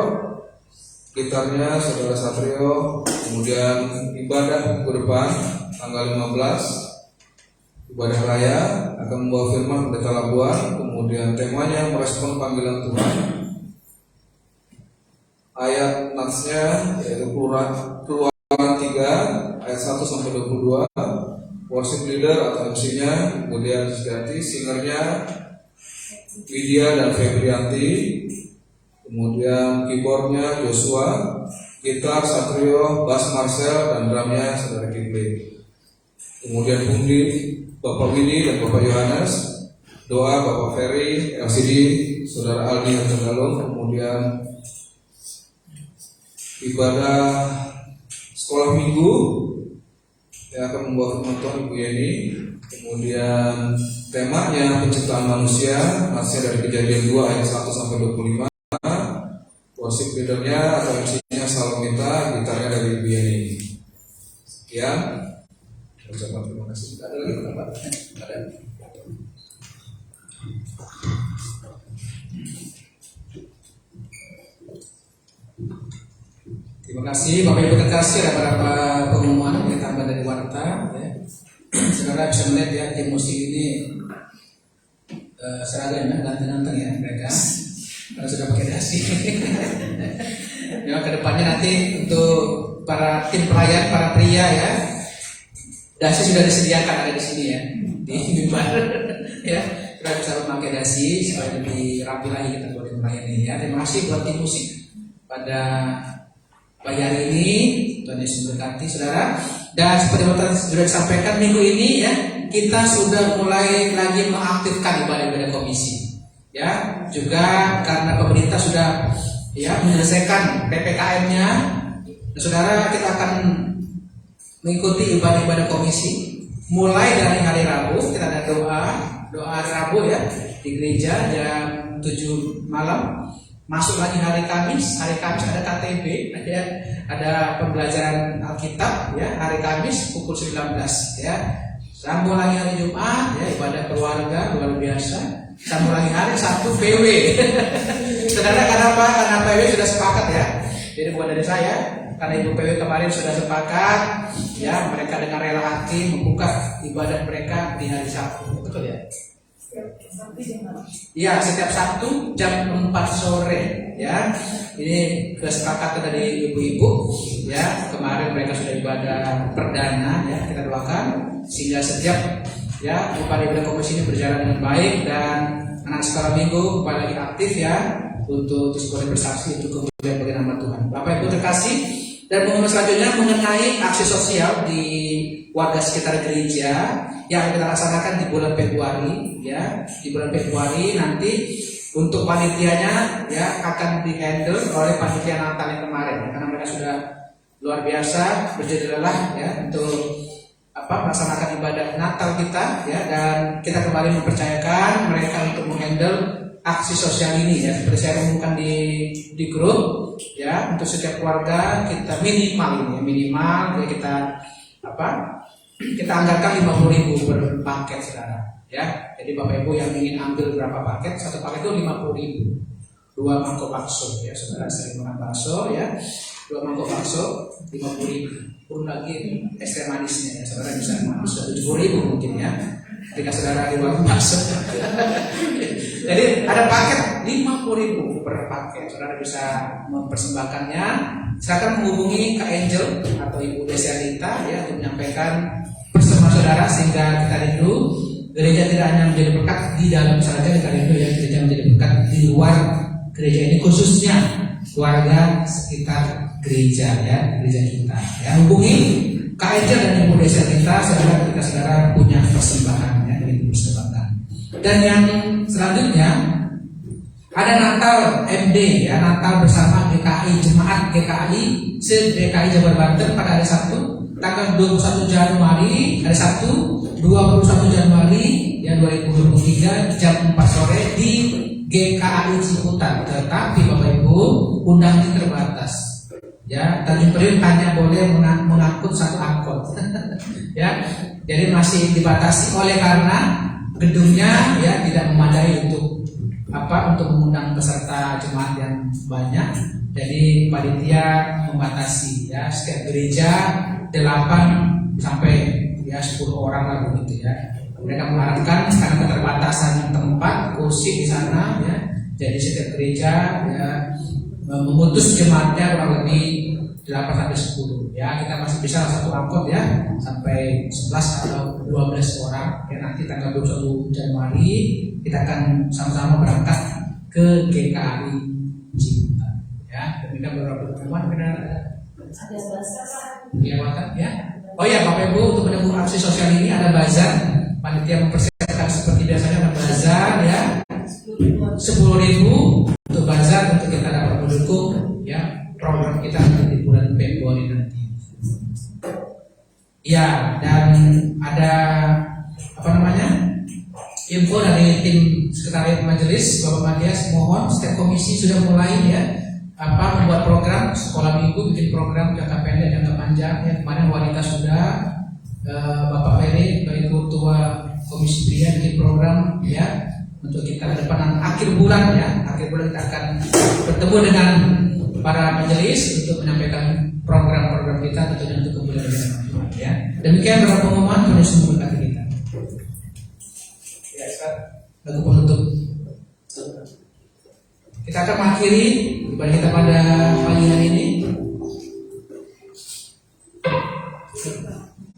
gitarnya Saudara Satrio. Kemudian ibadah minggu depan tanggal 15 ibadah raya akan membawa firman Pendeta Labuan. Kemudian temanya merespon panggilan Tuhan. Ayat natsnya yaitu Keluaran 3 ayat 1 sampai 22. Worship leader atau MC-nya kemudian Sejati, singernya Lydia dan Febrianti, kemudian keyboardnya Joshua, gitar Satrio, bass Marcel, dan drumnya Saudara Kipli. Kemudian undi Bapak Widi dan Bapak Yohanes, doa Bapak Ferry, LCD Saudara Aldi dan Tegalung. Kemudian ibadah sekolah minggu yang akan membawa firman Tuhan Ibu Yeni. Kemudian temanya penciptaan manusia, masih dari Kejadian 2 ayat 1 sampai 25. Worship leadernya atau MC-nya Salomita, gitarnya dari Ibu Yeni. Sekian. Ucapan terima kasih. Ada lagi Pak? Ada. Terima kasih Bapak Ibu terkasih, ada beberapa pengumuman yang ditambah dari warta ya. Saudara bisa melihat ya, tim musik ini seragam ya, ganteng-ganteng ya mereka karena sudah pakai dasi. Ya, kedepannya nanti untuk para tim pelayan, para pria ya, dasi sudah disediakan ada di sini ya, di mimbar ya. Kita bisa memakai dasi supaya lebih rapi lagi kita boleh melayani ya. Terima kasih buat tim musik pada pagi hari ini. Tuhan Yesus memberkati saudara. Dan seperti yang sudah disampaikan minggu ini ya, kita sudah mulai lagi mengaktifkan ibadah komisi. Ya, juga karena pemerintah sudah ya menyelesaikan PPKM-nya. Saudara, kita akan mengikuti ibadah komisi mulai dari hari Rabu. Kita ada doa doa Rabu ya di gereja jam 7 malam. Masuk lagi hari Kamis ada KTB, ada pembelajaran Alkitab ya hari Kamis pukul 19 ya. Sambung lagi hari Jumat ya ibadah keluarga luar biasa. Sambung lagi hari Sabtu PW. Saudara, kenapa? Karena PW sudah sepakat ya. Jadi bukan dari saya, karena Ibu PW kemarin sudah sepakat ya, mereka dengan rela hati membuka ibadah mereka di hari Sabtu. Betul ya? Ya, setiap Sabtu jam 4 sore ya. Ini kesepakatan dari ibu-ibu ya. Kemarin mereka sudah ibadah perdana ya. Kita doakan sehingga setiap ya ibadah komisi ini berjalan dengan baik dan anak sekolah minggu kembali lagi aktif ya untuk terus boleh bersaksi untuk kemuliaan bagi nama Tuhan. Bapak Ibu terkasih, dan pengumuman selanjutnya mengenai aksi sosial di warga sekitar gereja yang kita laksanakan di bulan Februari ya. Di bulan Februari nanti untuk panitianya ya akan dihandle oleh panitia Natal yang kemarin ya, karena mereka sudah luar biasa berjadi lelah ya untuk melaksanakan ibadah Natal kita ya, dan kita kembali mempercayakan mereka untuk menghandle aksi sosial ini ya. Seperti saya umumkan di grup ya, untuk setiap keluarga kita minimal ya kita anggarkan 50.000 per paket saudara ya. Jadi Bapak Ibu yang ingin ambil berapa paket, satu paket itu 50.000, 2 mangkok bakso ya saudara, sering makan bakso ya, 2 mangkok bakso 50.000, pun lagi es teh manisnya ya saudara bisa 70.000 mungkin ya ketika saudara di warung bakso. Jadi ada paket 50.000 per paket, saudara bisa mempersembahkannya. Silakan menghubungi Kak Angel atau Ibu Desyalita ya untuk menyampaikan persembahan saudara, sehingga kita rindu gereja tidak hanya menjadi berkat di dalam saja, kita rindu ya gereja menjadi berkat di luar gereja ini, khususnya keluarga sekitar gereja ya, gereja kita ya. Hubungi Kak Angel dan Ibu Desyalita saudara ketika saudara punya persembahan ya, dari persembahkan. Dan yang selanjutnya ada Natal MD ya, Natal bersama GKI, Jemaat GKI se-DKI Jabar Banten pada hari Sabtu tanggal 21 Januari, hari Sabtu 21 Januari ya 2023 jam 4 sore di GKI Ciputat. Tetapi Bapak Ibu, undangan terbatas ya. Tanjung Priok hanya boleh mengangkut 1 angkot ya. Jadi masih dibatasi oleh karena gedungnya ya tidak memadai untuk mengundang peserta jemaat yang banyak. Jadi panitia membatasi ya, setiap gereja 8 sampai ya 10 orang lah begitu ya. Mereka mengharapkan karena keterbatasan tempat kursi di sana ya. Jadi setiap gereja ya memutus jemaatnya kurang lebih 8 sampai 10 ya. Kita masih bisa 1 angkot ya sampai 11 atau 12 orang ya. Nanti tanggal 21 Januari kita akan sama-sama berangkat ke GKI Ciputat ya. Demikian beberapa pertemuan ada kelewatan ya. Oh ya Bapak Ibu, untuk mendukung aksi sosial ini ada bazar. Panitia mempersiapkan seperti biasanya ada bazar ya, 10.000 untuk bazar untuk kita dapat mendukung ya program kita di bulan Februari nanti. Ya, dan ada info dari tim sekretariat majelis Bapak Matias, mohon setiap komisi sudah mulai ya membuat program sekolah minggu, bikin program jangka pendek, jangka panjang ya. Kemarin wanita sudah, Bapak Ferry sebagai ketua komisi pria bikin program ya untuk kita ke depan akhir bulan ya. Akhir bulan kita akan bertemu dengan para majelis untuk menyampaikan program-program kita tentunya untuk kemudian ya. Demikian beberapa pengumuman Tuhan Yesus memberkati kita. Ya, lagu penutup. Kita akan mengakhiri ibadah kita pada pagi hari ini.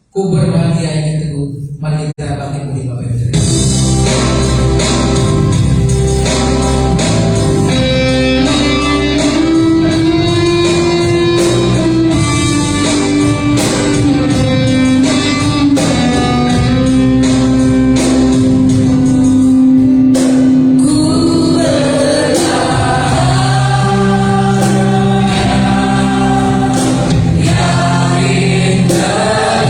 Ku berbahagia yang teguh. Mari kita bangkit berdiri Bapak Ibu. Yang indah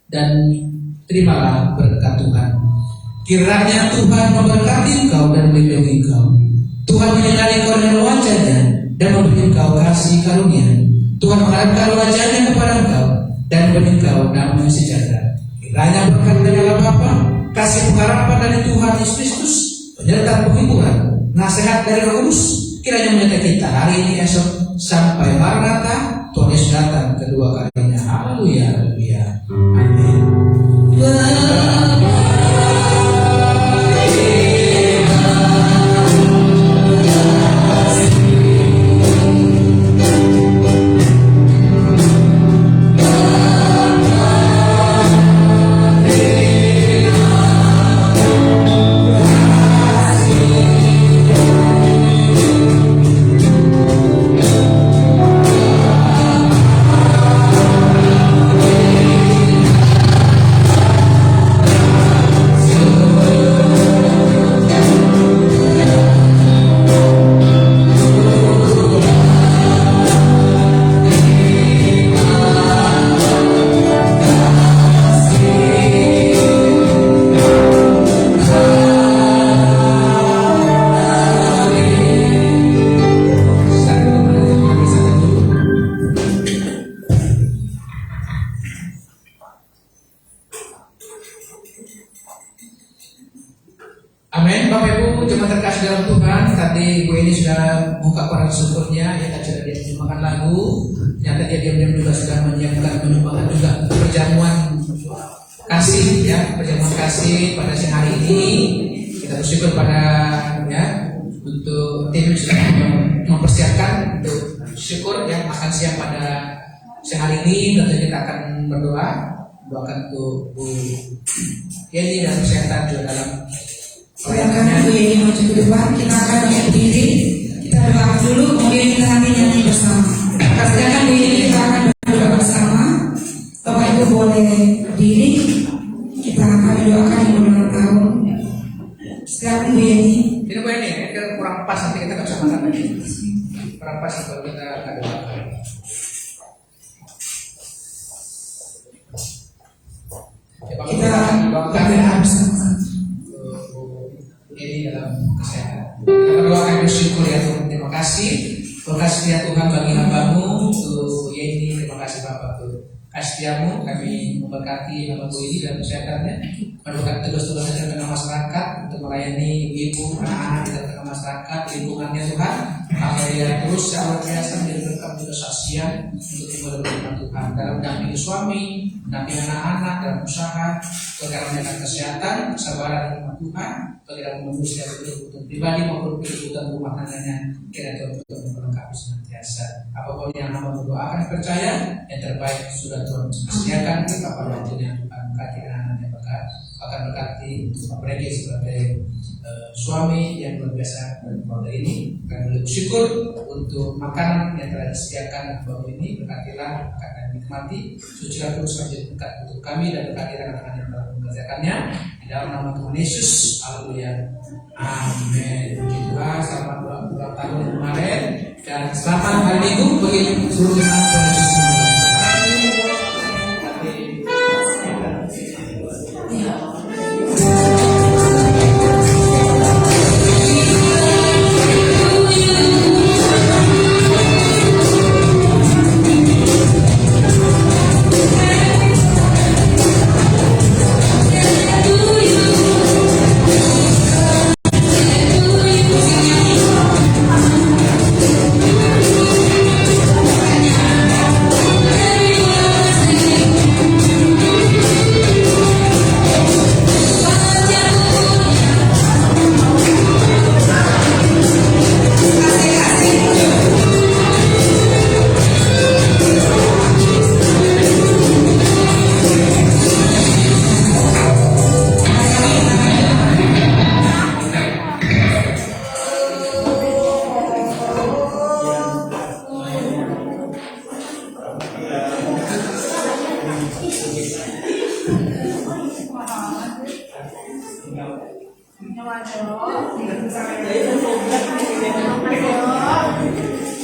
dan terimalah berkat Tuhan. Kiranya Tuhan memberkati engkau dan melindungi engkau. Tuhan menyinari engkau dengan wajah-Nya dan memberi engkau kasih karunia. Tuhan mengharapkan wajah-Nya kepada engkau dan memberi engkau damai sejahtera. Kiranya berkat dari Allah Bapa, kasih pengharapan dari Tuhan Yesus Kristus, penyertaan penghiburan, nasihat dari Roh Kudus, kiranya menyertai kita hari ini, esok, sampai Maranatha, Tuhan Yesus datang kedua kalinya. Haleluya, haleluya. Amin. Amin. Bapak Ibu jemaat terkasih dalam Tuhan, tadi Bu ini sudah buka koran syukurnya, ya tadi sudah dia menyumbangkan lagu, ternyata dia diam-diam juga sudah menyiapkan penyumbangan juga perjamuan kasih, ya perjamuan kasih pada siang hari ini. Kita bersyukur pada ya untuk tim sudah mempersiapkan untuk syukur yang makan siang pada siang hari ini. Tentu kita akan berdoa, doakan untuk Bu Yeni dan kesehatan juga dalam Silakan Bu Yeni maju ke depan. Kita akan berdiri. Kita berdoa dulu, kemudian kita nanti nyanyi bersama. Silakan Bu Yeni, kita akan berdoa bersama. Bapak Ibu boleh berdiri. Kita akan doakan yang ulang tahun. Silakan Bu Yeni. Ini Bu Yeni, ini kurang pas, nanti kita nggak bisa makan lagi. Kurang pas kalau kita nggak doakan. Kita doakan bersama. Ini dalam kesehatan. Kita berdoa bersyukur ya Tuhan. Terima kasih. Terima kasih ya Tuhan bagi hamba-Mu untuk Yeni. Terima kasih Bapak untuk kasih-Mu. Kami memberkati hamba-Mu ini dalam kesehatannya. Berdoa tugas-tugas di tengah masyarakat untuk melayani ibu, anak-anak di tengah masyarakat, lingkungannya Tuhan. Agar dia terus luar biasa menjadi berkat juga saksian untuk ibadah Tuhan dalam mendampingi suami, mendampingi anak-anak dalam usaha, karena kesehatan, kesabaran dengan Tuhan, dalam memenuhi setiap kebutuhan pribadi maupun kebutuhan rumah tangganya. Kiranya Tuhan untuk melengkapi senantiasa. Apapun yang hamba berdoakan percaya yang terbaik sudah Tuhan sediakan pada waktunya. Tuhan berkati anak-anaknya, akan berkati untuk mereka sebagai suami yang luar biasa pada ini. Kami bersyukur untuk makanan yang telah disediakan bahwa ini, berkatilah akan nikmati, sucilah terus menjadi berkat untuk kami dan berkatilah anak-anak yang telah mengerjakannya di dalam nama Tuhan Yesus. Haleluya. Amin. Begitulah selamat ulang tahun kemarin dan selamat hari Minggu bagi seluruh jemaat Tuhan Yesus.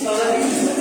Kalau